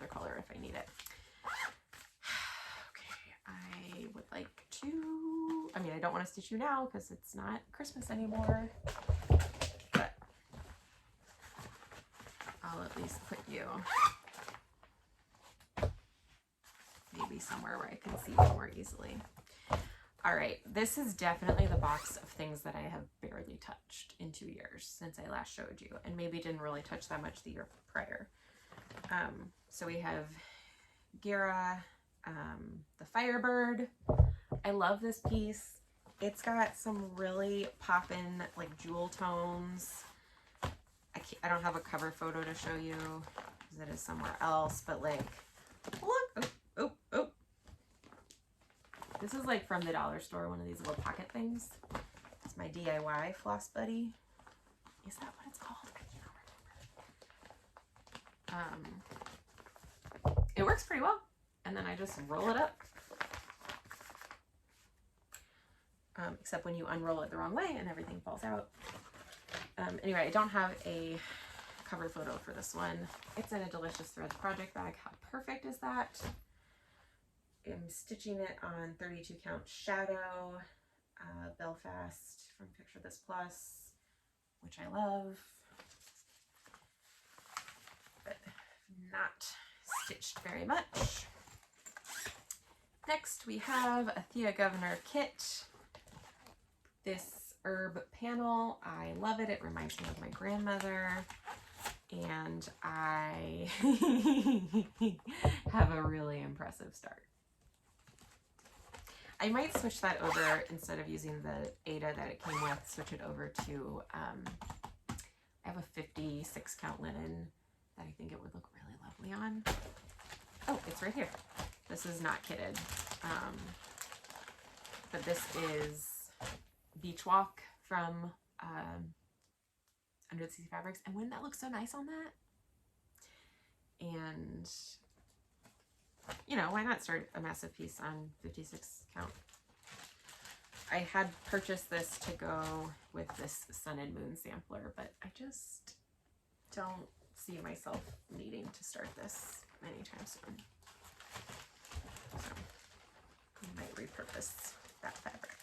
S1: color if I need it. Okay, I would like to, I mean, I don't want to stitch you now because it's not Christmas anymore, but I'll at least put you maybe somewhere where I can see you more easily. All right, this is definitely the box of things that I have barely touched in 2 years since I last showed you, and maybe didn't really touch that much the year prior. So we have Gara, the Firebird. I love this piece. It's got some really poppin' like jewel tones. I don't have a cover photo to show you because it is somewhere else, but like, look, oh, oh, oh. This is like from the dollar store, one of these little pocket things. It's my DIY floss buddy. Is that what it's called? I cannot remember. It works pretty well. And then I just roll it up. Except when you unroll it the wrong way and everything falls out. Anyway, I don't have a cover photo for this one. It's in a Delicious Threads project bag. How perfect is that? I'm stitching it on 32 count shadow, Belfast from Picture This Plus, which I love, but not stitched very much. Next we have a Thea Governor kit. This herb panel, I love it. It reminds me of my grandmother, and I have a really impressive start. I might switch that over, instead of using the Ada that it came with, switch it over to, I have a 56 count linen that I think it would look really lovely on. Oh, it's right here. This is not kitted, but this is Beach Walk from Under the Sea Fabrics, and wouldn't that look so nice on that? And you know, why not start a massive piece on 56 count? I had purchased this to go with this Sun and Moon sampler, but I just don't see myself needing to start this anytime soon. So I might repurpose that fabric.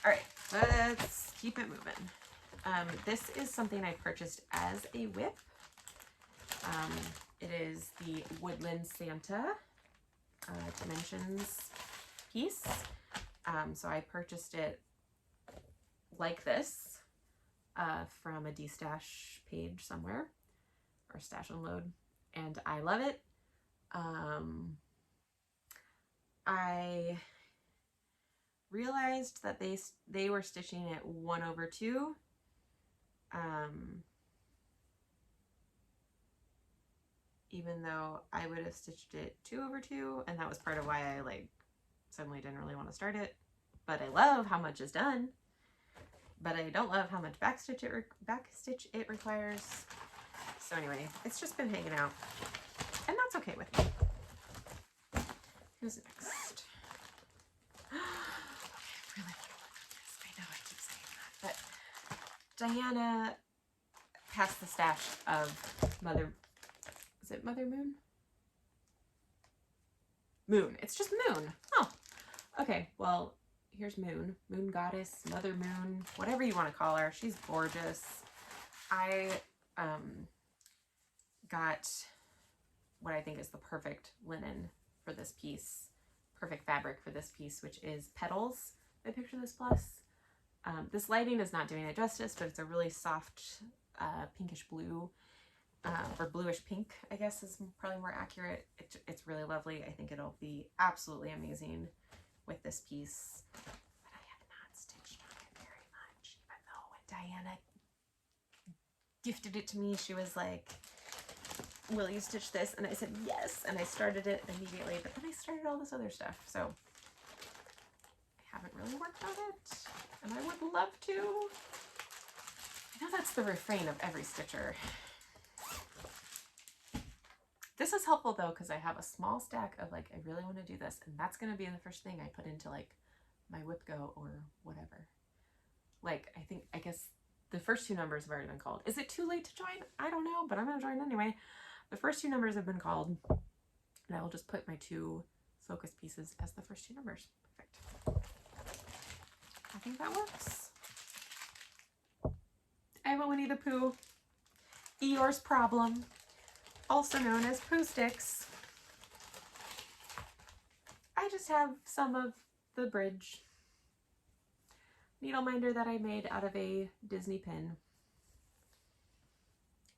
S1: All right, let's keep it moving. This is something I purchased as a WIP. It is the Woodland Santa Dimensions piece. So I purchased it like this from a D-Stash page somewhere, or Stash and Load, and I love it. I realized that they were stitching it 1/2. Even though I would have stitched it 2/2, and that was part of why I like suddenly didn't really want to start it. But I love how much is done, but I don't love how much backstitch it requires. So anyway, it's just been hanging out, and that's okay with me. Who's next? Okay, I really want to look at this. I know I keep saying that, but Diana passed the stash of Mother. Is it Mother Moon? Moon. It's just Moon. Oh, okay. Well, here's Moon. Moon Goddess, Mother Moon, whatever you want to call her. She's gorgeous. I got what I think is the perfect linen for this piece, perfect fabric for this piece, which is Petals by Picture This Plus. This lighting is not doing it justice, but it's a really soft pinkish blue. Or bluish pink, I guess is probably more accurate. It's really lovely. I think it'll be absolutely amazing with this piece. But I have not stitched on it very much, even though when Diana gifted it to me, she was like, will you stitch this? And I said yes, and I started it immediately, but then I started all this other stuff, so I haven't really worked on it, and I would love to. I know that's the refrain of every stitcher. This is helpful though, because I have a small stack of like, I really want to do this, and that's going to be the first thing I put into like my WIP Go or whatever. Like, I guess the first 2 numbers have already been called. Is it too late to join? I don't know, but I'm going to join anyway. The first 2 numbers have been called, and I will just put my 2 focus pieces as the first 2 numbers. Perfect. I think that works. I have a Winnie the Pooh Eeyore's Problem, also known as Pooh Sticks. I just have some of the bridge needle minder that I made out of a Disney pin.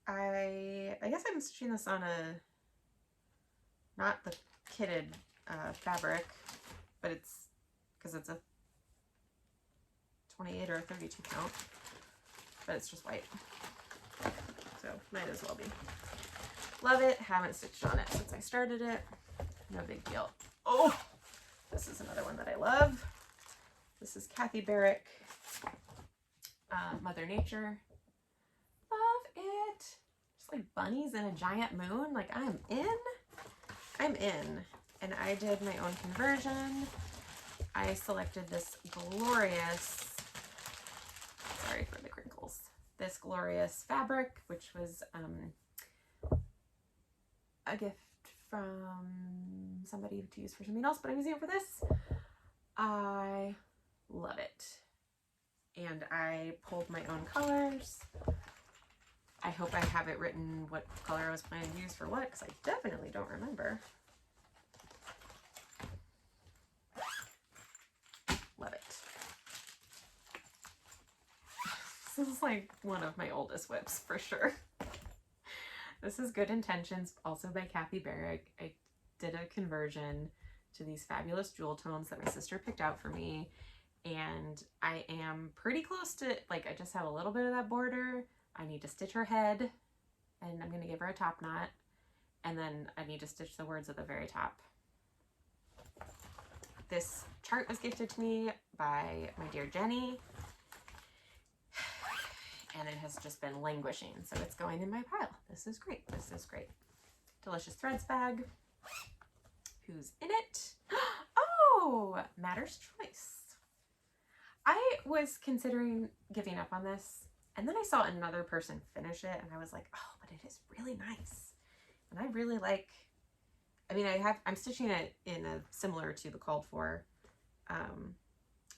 S1: I guess I'm stitching this on not the kitted fabric, but it's because it's a 28 or 32 count, but it's just white, so might as well be. Love it. Haven't stitched on it since I started it. No big deal. Oh, this is another one that I love. This is Kathy Barrick, Mother Nature. Love it. Just like bunnies and a giant moon. Like I'm in. And I did my own conversion. I selected this glorious, sorry for the crinkles, this glorious fabric, which was a gift from somebody to use for something else, but I'm using it for this. I love it. And I pulled my own colors. I hope I have it written what color I was planning to use for what, because I definitely don't remember. Love it. This is like one of my oldest WIPs for sure. This is Good Intentions, also by Kathy Barrick. I did a conversion to these fabulous jewel tones that my sister picked out for me. And I am pretty close to, like, I just have a little bit of that border. I need to stitch her head, and I'm going to give her a top knot. And then I need to stitch the words at the very top. This chart was gifted to me by my dear Jenny. And it has just been languishing, so it's going in my pile. This is great. This is great. Delicious Threads bag. Who's in it? Oh, Matter's Choice. I was considering giving up on this, and then I saw another person finish it, and I was like, oh, but it is really nice. And I really like, I mean, I'm stitching it in a similar to the called for.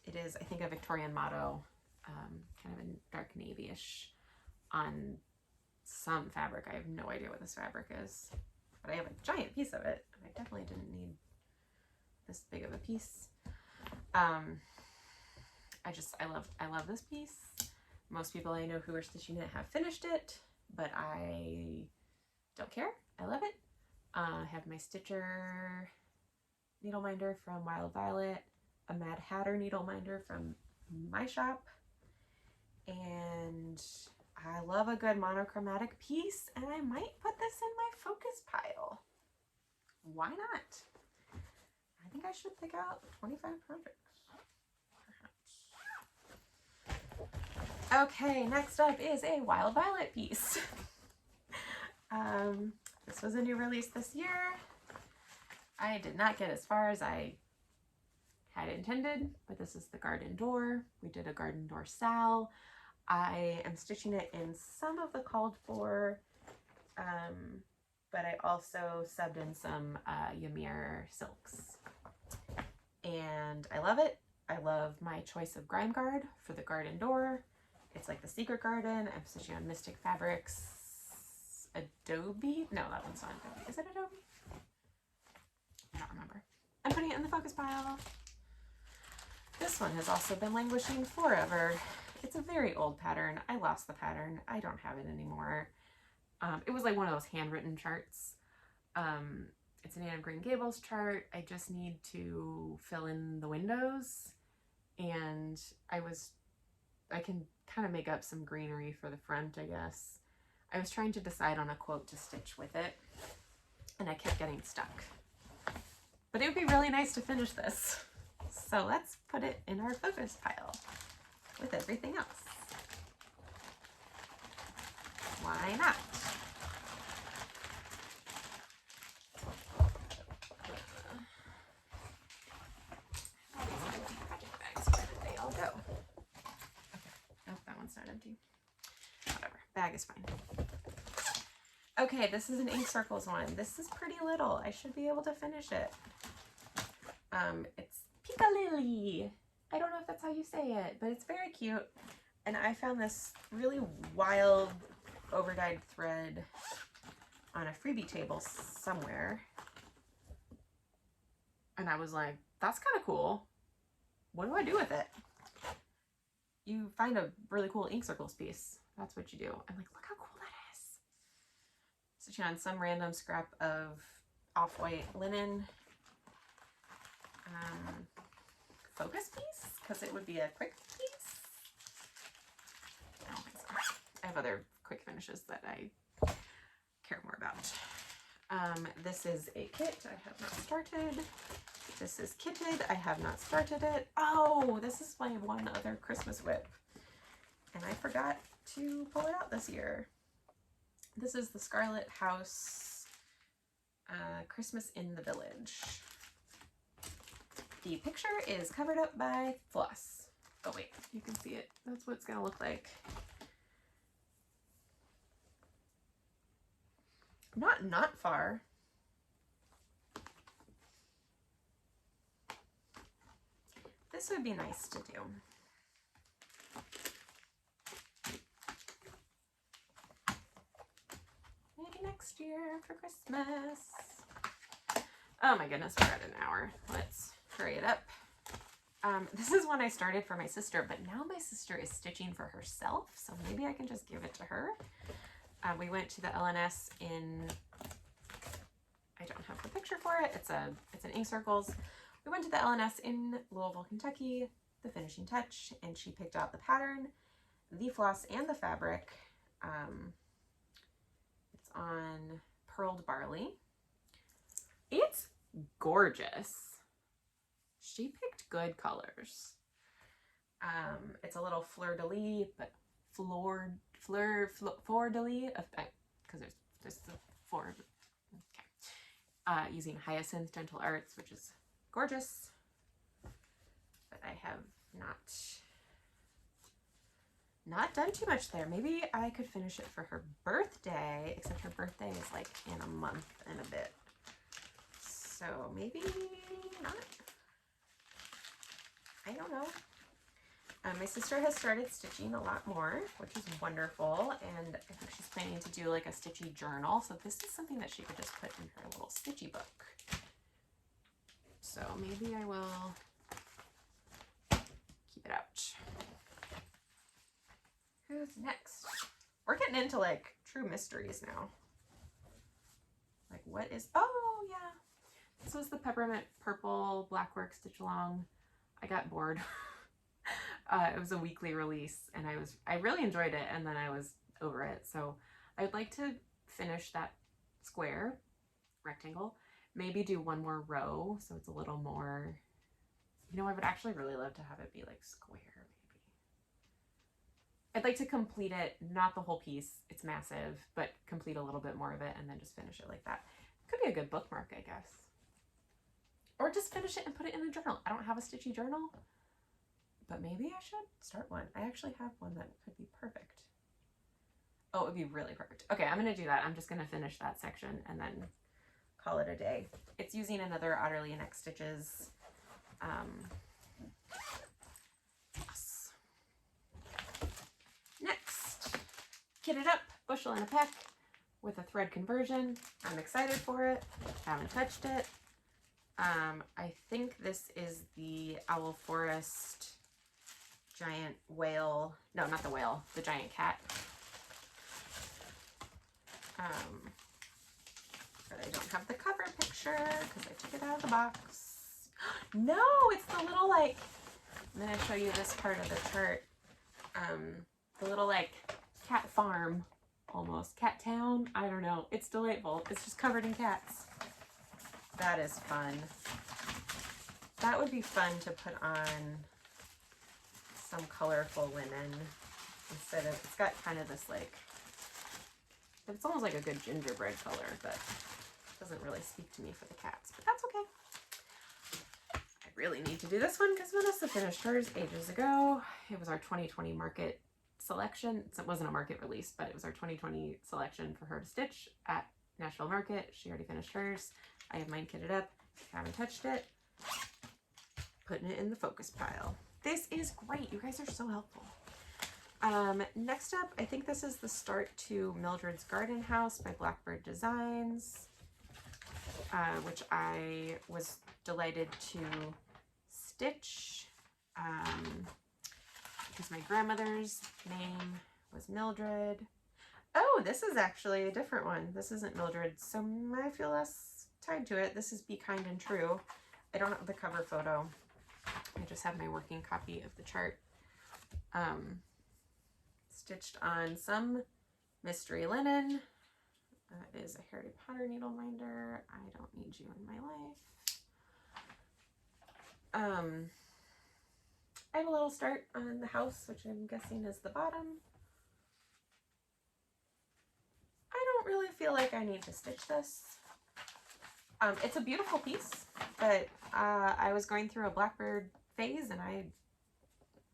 S1: It is, I think, a Victorian motto, kind of a dark navy-ish on some fabric. I have no idea what this fabric is, but I have a giant piece of it. I definitely didn't need this big of a piece. I love this piece. Most people I know who are stitching it have finished it, but I don't care. I love it. I have my Stitcher needle minder from Wild Violet, a Mad Hatter needle minder from my shop, and I love a good monochromatic piece, and I might put this in my focus pile. Why not? I think I should pick out 25 projects. Okay, next up is a Wild Violet piece. This was a new release this year. I did not get as far as I had intended, but this is the garden door. We did a garden door Sal. I am stitching it in some of the called for, but I also subbed in some Ymir silks. And I love it. I love my choice of grime guard for the garden door. It's like the Secret Garden. I'm stitching on Mystic Fabrics. Adobe? No, that one's not Adobe. Is it Adobe? I don't remember. I'm putting it in the focus pile. This one has also been languishing forever. It's a very old pattern. I lost the pattern. I don't have it anymore. It was like one of those handwritten charts. It's an Anne of Green Gables chart. I just need to fill in the windows, and I can kind of make up some greenery for the front, I guess. I was trying to decide on a quote to stitch with it, and I kept getting stuck. But it would be really nice to finish this. So let's put it in our focus pile with everything else. Why not? Bag is fine. Okay, this is an Ink Circles one. This is pretty little. I should be able to finish it. It's Pika-Lily. I don't know if that's how you say it, but it's very cute. And I found this really wild overdyed thread on a freebie table somewhere. And I was like, that's kind of cool. what do I do with it? You find a really cool ink circles piece. That's what you do. I'm like, look how cool that is. Stitching on some random scrap of off-white linen. Focus piece, because it would be a quick piece. I don't think so. I have other quick finishes that I care more about. This is a kit I have not started. This is kitted. I have not started it. Oh, this is my one other Christmas WIP. And I forgot to pull it out this year. This is the Scarlet House Christmas in the Village. The picture is covered up by floss. Oh wait, you can see it. That's what it's gonna look like. Not far. This would be nice to do. Maybe next year for Christmas. Oh my goodness, we're at an hour. Let's hurry it up. This is one I started for my sister, but now my sister is stitching for herself, so maybe I can just give it to her. We went to the LNS in, I don't have the picture for it, it's an ink circles. We went to the LNS in Louisville, Kentucky, the finishing touch, and she picked out the pattern, the floss, and the fabric. It's on Pearled Barley. It's gorgeous. She picked good colors. It's a little fleur-de-lis, but fleur-de-lis, because there's the four. Okay. Using Hyacinth Gentle Arts, which is gorgeous, but I have not done too much there. Maybe I could finish it for her birthday, except her birthday is like in a month and a bit. So maybe not. I don't know. My sister has started stitching a lot more, which is wonderful, and I think she's planning to do like a stitchy journal, so this is something that she could just put in her little stitchy book. So maybe I will keep it out. Who's next? We're getting into like true mysteries now. Like what is, oh yeah. This was the Peppermint Purple Blackwork Stitch Along. I got bored. It was a weekly release and I really enjoyed it, and then I was over it. So I'd like to finish that square rectangle, maybe do one more row so it's a little more, you know, I would actually really love to have it be like square maybe. I'd like to complete it, not the whole piece, it's massive, but complete a little bit more of it and then just finish it like that. Could be a good bookmark, I guess. Or just finish it and put it in a journal. I don't have a stitchy journal, but maybe I should start one. I actually have one that could be perfect. Oh, it would be really perfect. Okay, I'm gonna do that. I'm just gonna finish that section and then call it a day. It's using another Otterly Neck Stitches. Yes. Next, Kit It Up, Bushel and a Peck with a thread conversion. I'm excited for it. Haven't touched it. I think this is the Owl Forest giant whale. No, not the whale, the giant cat. But I don't have the cover picture because I took it out of the box. No, it's the little like, I'm going to show you this part of the chart. The little like cat farm, almost. Cat town? I don't know. It's delightful. It's just covered in cats. That is fun. That would be fun to put on some colorful linen instead of, it's got kind of this like, it's almost like a good gingerbread color, but it doesn't really speak to me for the cats, but that's okay. I really need to do this one because Vanessa finished hers ages ago. It was our 2020 market selection. It wasn't a market release, but it was our 2020 selection for her to stitch at Nashville Market. She already finished hers. I have mine kitted up. Haven't touched it. Putting it in the focus pile. This is great. You guys are so helpful. Next up, I think this is the start to Mildred's Garden House by Blackbird Designs, which I was delighted to stitch. because my grandmother's name was Mildred. Oh, this is actually a different one. This isn't Mildred, so I feel less tied to it. This is Be Kind and True. I don't have the cover photo. I just have my working copy of the chart. Stitched on some mystery linen. That is a Harry Potter needle minder. I don't need you in my life. I have a little start on the house, which I'm guessing is the bottom. I don't really feel like I need to stitch this. It's a beautiful piece, but I was going through a Blackbird phase and I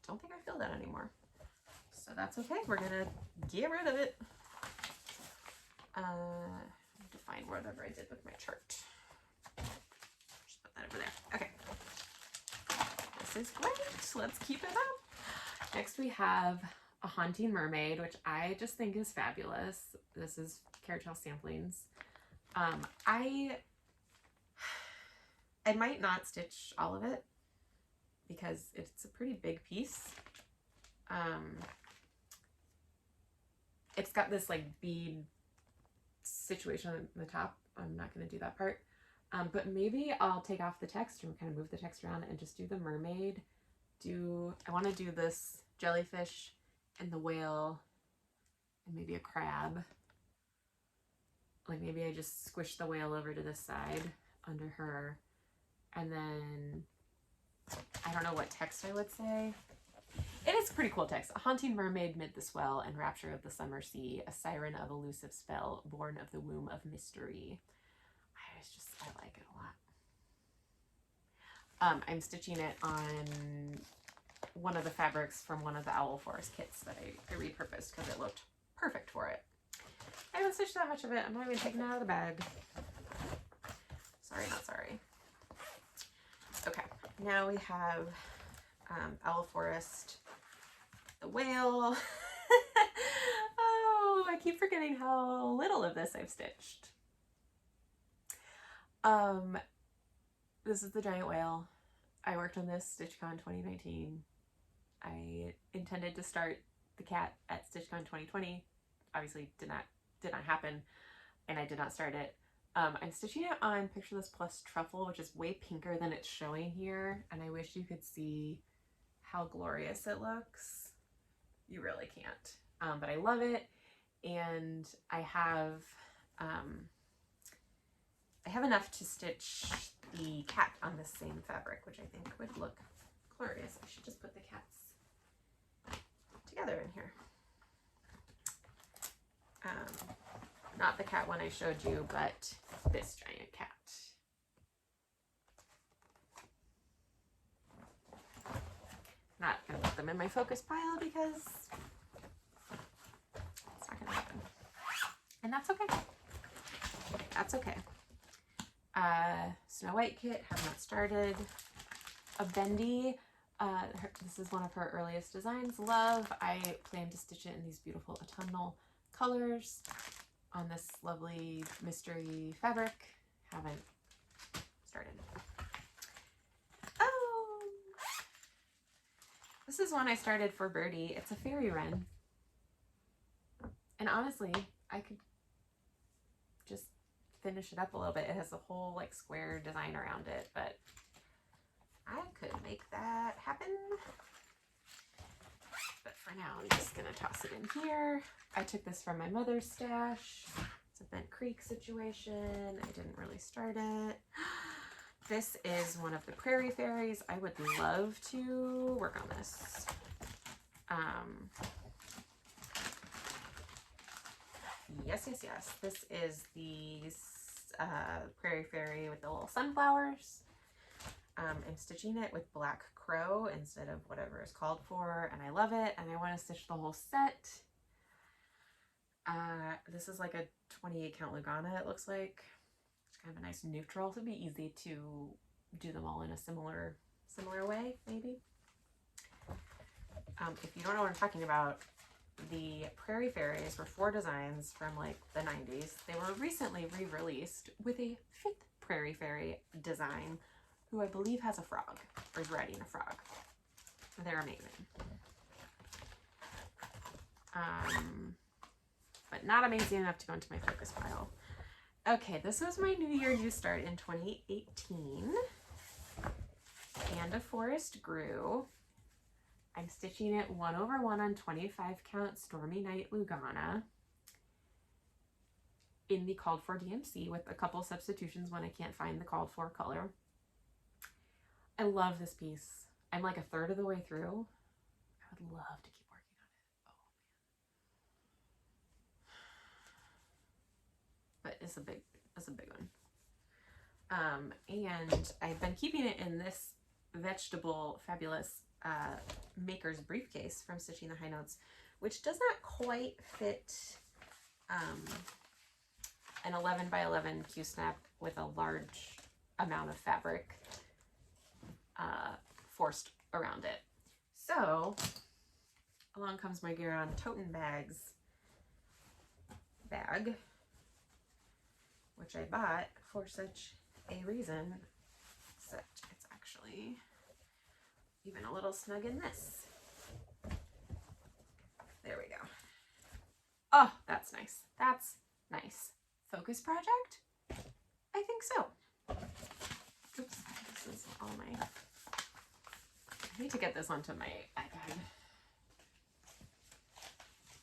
S1: don't think I feel that anymore. So that's okay. We're gonna get rid of it. I have to find whatever I did with my chart. Just put that over there. Okay. This is great. Let's keep it up. Next we have a Haunting Mermaid, which I just think is fabulous. This is Carrot Samplings. I might not stitch all of it because it's a pretty big piece. It's got this like bead situation on the top. I'm not going to do that part. But maybe I'll take off the text and kind of move the text around and just do the mermaid. I want to do this jellyfish and the whale and maybe a crab. Like maybe I just squish the whale over to this side under her. And then I don't know what text I would say. It is pretty cool text. A haunting mermaid mid the swell and rapture of the summer sea, a siren of elusive spell, born of the womb of mystery. I like it a lot. I'm stitching it on one of the fabrics from one of the Owl Forest kits that I repurposed because it looked perfect for it. I haven't stitched that much of it. I'm not even taking it out of the bag. Sorry, not sorry. Okay, now we have Owl Forest, the whale. Oh, I keep forgetting how little of this I've stitched. This is the giant whale. I worked on this StitchCon 2019. I intended to start the cat at StitchCon 2020. Obviously did not happen, and I did not start it. I'm stitching it on Picture This Plus Truffle, which is way pinker than it's showing here, and I wish you could see how glorious it looks. You really can't. But I love it, and I have enough to stitch the cat on the same fabric, which I think would look glorious. I should just put the cats together in here. Not the cat one I showed you, but this giant cat. Not gonna put them in my focus pile because it's not gonna happen. And that's okay. That's okay. Snow White kit, have not started. A bendy, this is one of her earliest designs. Love. I plan to stitch it in these beautiful autumnal colors on this lovely mystery fabric. Haven't started. Oh, this is one I started for Birdie. It's a fairy wren. And honestly, I could just finish it up a little bit. It has a whole like square design around it, but I could make that happen. But for now, I'm just gonna toss it in here. I took this from my mother's stash. It's a Bent Creek situation. I didn't really start it. This is one of the Prairie Fairies. I would love to work on this. Yes. This is the Prairie Fairy with the little sunflowers. I'm stitching it with Black Crow instead of whatever is called for, and I love it, and I want to stitch the whole set. This is like a 28 count Lugana, it looks like. It's kind of a nice neutral, so it'd be easy to do them all in a similar way, maybe. If you don't know what I'm talking about, the Prairie Fairies were 4 designs from like the 90s. They were recently re-released with a 5th Prairie Fairy design who I believe has a frog, or is riding a frog. They're amazing. But not amazing enough to go into my focus pile. Okay, this was my New Year, New Start in 2018. And a Forest Grew. I'm stitching it 1/1 on 25 count Stormy Night Lugana in the called for DMC with a couple substitutions when I can't find the called for color. I love this piece. I'm like a third of the way through. I would love to keep working on it. Oh man. But it's a big one. And I've been keeping it in this vegetable fabulous maker's briefcase from Stitching the High Notes, which does not quite fit an 11 by 11 Q-snap with a large amount of fabric forced around it. So along comes my Guerin Toten Bags bag, which I bought for such a reason, except it's actually even a little snug in this. There we go. Oh, that's nice. That's nice. Focus project? I think so. Oops, this is all my... I need to get this onto my iPad.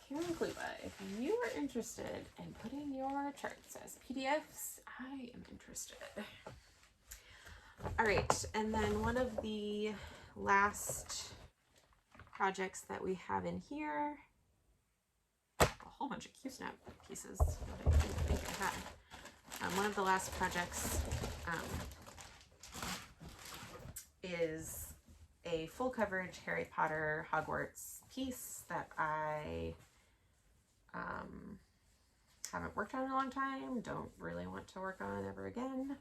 S1: Karen Kluba, if you are interested in putting your charts as PDFs, I am interested. All right, and then one of the last projects that we have in here, a whole bunch of Q-snap pieces that I didn't think I had. One of the last projects is a full coverage Harry Potter Hogwarts piece that I haven't worked on in a long time, don't really want to work on ever again.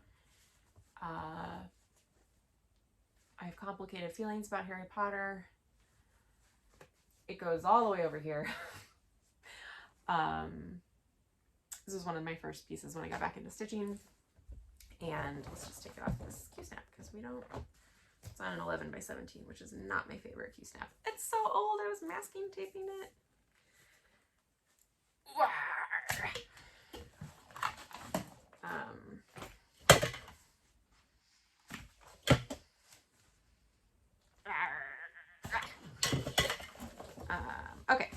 S1: I have complicated feelings about Harry Potter. It goes all the way over here. This was one of my first pieces when I got back into stitching. And let's just take it off this Q-snap because we don't... It's on an 11 by 17, which is not my favorite Q-snap. It's so old, I was masking taping it. Okay,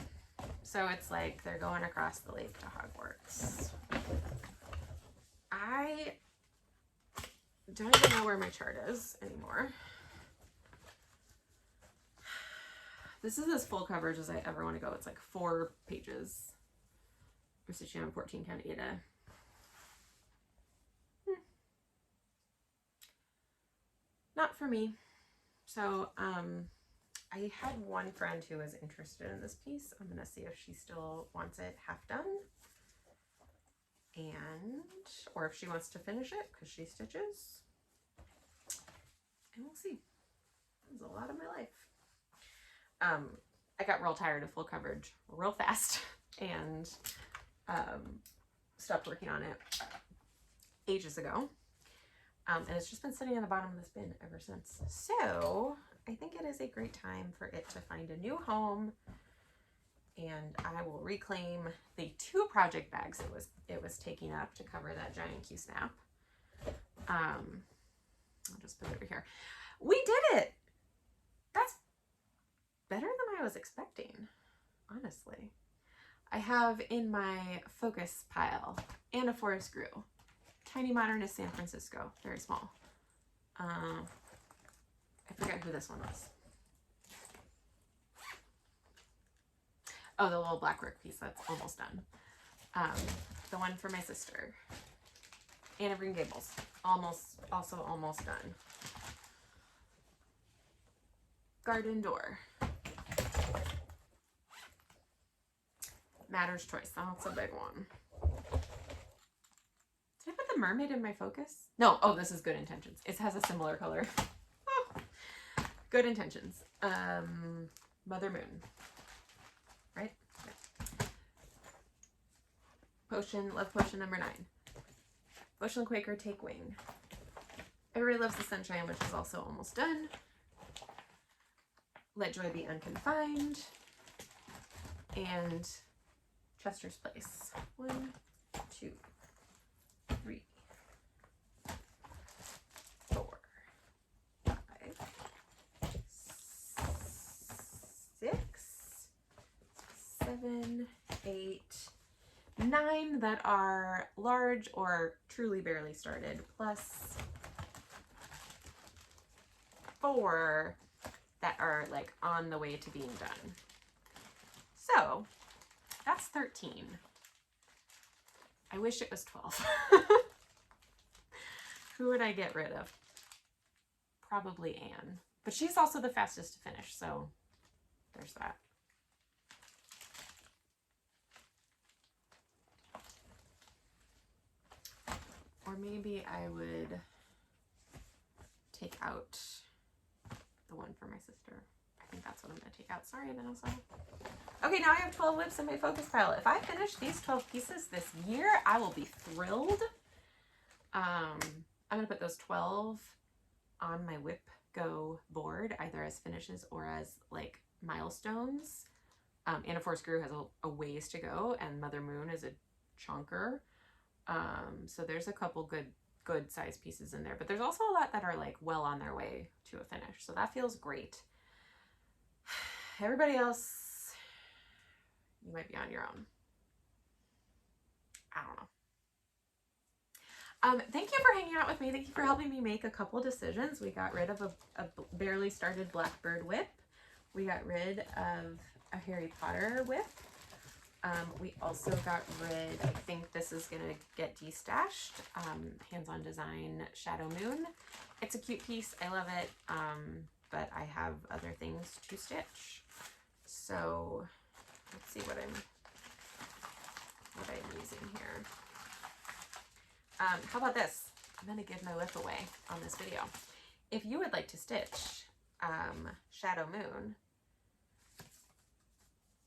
S1: so it's like they're going across the lake to Hogwarts. I don't even know where my chart is anymore. This is as full coverage as I ever want to go. It's like 4 pages. I'm stitching on 14 count Ada. Not for me. So I had one friend who was interested in this piece. I'm gonna see if she still wants it half done, or if she wants to finish it because she stitches, and we'll see. This is a lot of my life. I got real tired of full coverage real fast and stopped working on it ages ago. And it's just been sitting in the bottom of this bin ever since. So I think it is a great time for it to find a new home, and I will reclaim the 2 project bags it was taking up to cover that giant Q-snap. I'll just put it over here. We did it! That's better than I was expecting, honestly. I have in my focus pile and a Forest Grew. Tiny Modernist San Francisco, very small. I forget who this one was. Oh, the little Blackbird piece that's almost done. The one for my sister. Anne of Green Gables, also almost done. Garden Door. Matter's Choice, that's a big one. Did I put the Mermaid in my focus? No, oh, this is Good Intentions. It has a similar color. Oh. Good Intentions. Mother Moon. Right? Yeah. Potion, Love Potion number 9. Bushel Quaker, Take Wing. Everybody Loves the Sunshine, which is also almost done. Let Joy Be Unconfined, and Chester's Place. 1, 2, 3, 4, 5, 6, 7, 8, 9 that are large or truly barely started, plus 4 that are like on the way to being done. So that's 13. I wish it was 12. Who would I get rid of? Probably Anne. But she's also the fastest to finish, so there's that. Or maybe I would take out the one for my sister. I think that's what I'm going to take out. Sorry, Vanessa. Okay, now I have 12 WIPs in my focus pile. If I finish these 12 pieces this year, I will be thrilled. I'm going to put those 12 on my WIP Go board, either as finishes or as like milestones. Anna Force Grew has a ways to go, and Mother Moon is a chunker. So there's a couple good size pieces in there, but there's also a lot that are like well on their way to a finish. So that feels great. Everybody else, you might be on your own. I don't know. Thank you for hanging out with me. Thank you for helping me make a couple decisions. We got rid of a barely started Blackbird WIP. We got rid of a Harry Potter WIP. We also got rid, I think this is going to get destashed, Hands-On Design Shadow Moon. It's a cute piece. I love it, but I have other things to stitch. So let's see what I'm using here. How about this? I'm going to give my WIP away on this video. If you would like to stitch Shadow Moon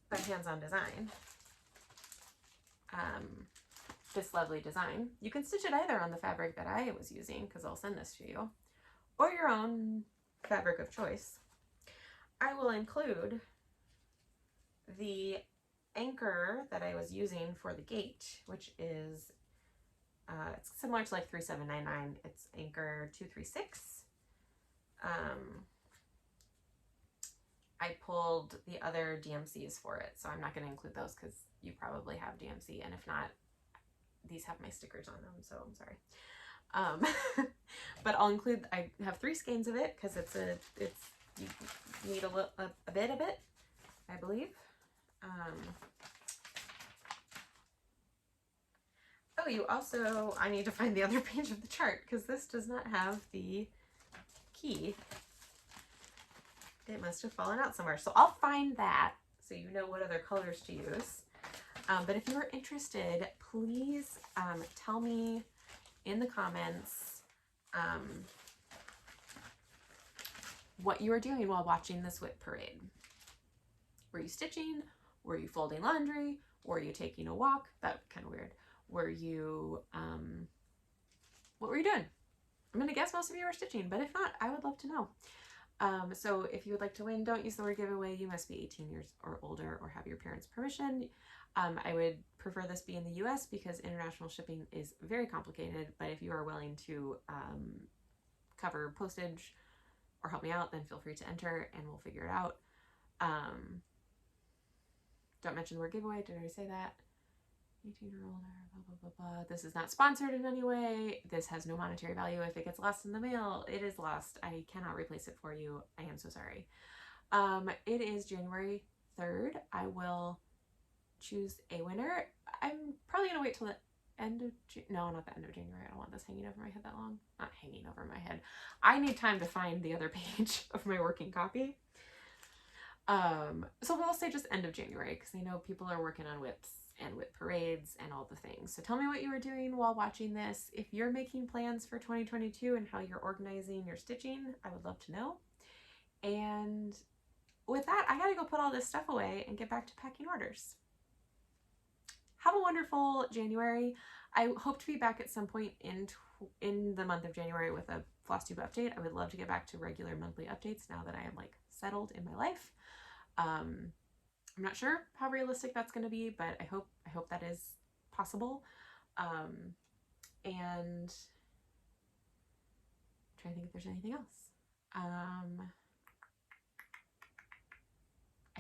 S1: by Hands-On Design, this lovely design, you can stitch it either on the fabric that I was using, because I'll send this to you, or your own fabric of choice. I will include the anchor that I was using for the gate, which is it's similar to like 3799. It's anchor 236. I pulled the other DMCs for it, so I'm not going to include those because you probably have DMC, and if not, these have my stickers on them, so I'm sorry. But I'll include, I have 3 skeins of it because you need a bit of it, I believe. Oh, you also, I need to find the other page of the chart because this does not have the key. It must have fallen out somewhere. So I'll find that so you know what other colors to use. But if you are interested, please tell me in the comments what you are doing while watching this WIP parade. Were you stitching? Were you folding laundry? Were you taking a walk? That would be kind of weird. Were you, what were you doing? I'm going to guess most of you are stitching, but if not, I would love to know. So if you would like to win, don't use the word giveaway. You must be 18 years or older or have your parents' permission. I would prefer this be in the US because international shipping is very complicated, but if you are willing to cover postage or help me out, then feel free to enter and we'll figure it out. Don't mention the word giveaway. Did I say that? 18 or older, blah, blah, blah, blah. This is not sponsored in any way. This has no monetary value. If it gets lost in the mail, it is lost. I cannot replace it for you. I am so sorry. It is January 3rd. I will choose a winner. I'm probably going to wait till the end of, no, not the end of January. I don't want this hanging over my head that long. Not hanging over my head. I need time to find the other page of my working copy. So we'll say just end of January because I know people are working on WIPs and WIP parades and all the things. So tell me what you were doing while watching this. If you're making plans for 2022 and how you're organizing your stitching, I would love to know. And with that, I gotta go put all this stuff away and get back to packing orders. Have a wonderful January. I hope to be back at some point in the month of January with a Flosstube update. I would love to get back to regular monthly updates now that I am like settled in my life. I'm not sure how realistic that's going to be, but I hope that is possible. And I'm trying to think if there's anything else. I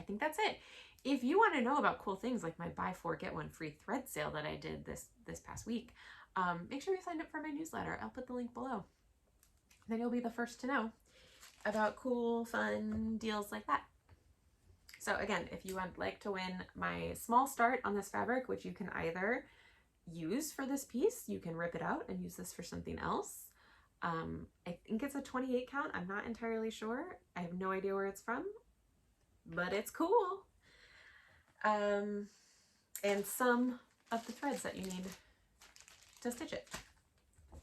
S1: think that's it. If you want to know about cool things like my buy 4 get 1 free thread sale that I did this past week, make sure you sign up for my newsletter. I'll put the link below. Then you'll be the first to know about cool, fun deals like that. So again, if you would like to win my small start on this fabric, which you can either use for this piece, you can rip it out and use this for something else. I think it's a 28 count. I'm not entirely sure. I have no idea where it's from, but it's cool. And some of the threads that you need to stitch it.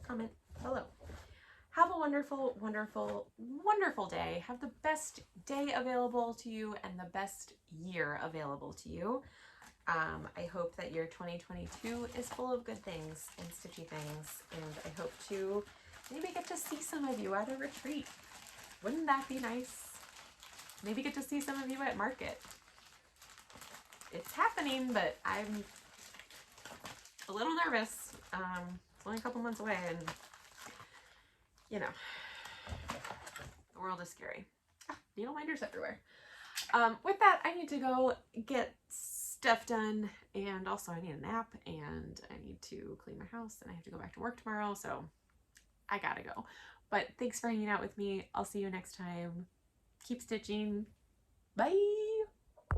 S1: Comment below. Have a wonderful, wonderful, wonderful day. Have the best day available to you and the best year available to you. I hope that your 2022 is full of good things and stitchy things, and I hope to maybe get to see some of you at a retreat. Wouldn't that be nice? Maybe get to see some of you at market. It's happening, but I'm a little nervous. It's only a couple months away, and you know, the world is scary. Needle minders everywhere. With that, I need to go get stuff done, and also I need a nap, and I need to clean my house, and I have to go back to work tomorrow, so I gotta go. But thanks for hanging out with me. I'll see you next time. Keep stitching. Bye!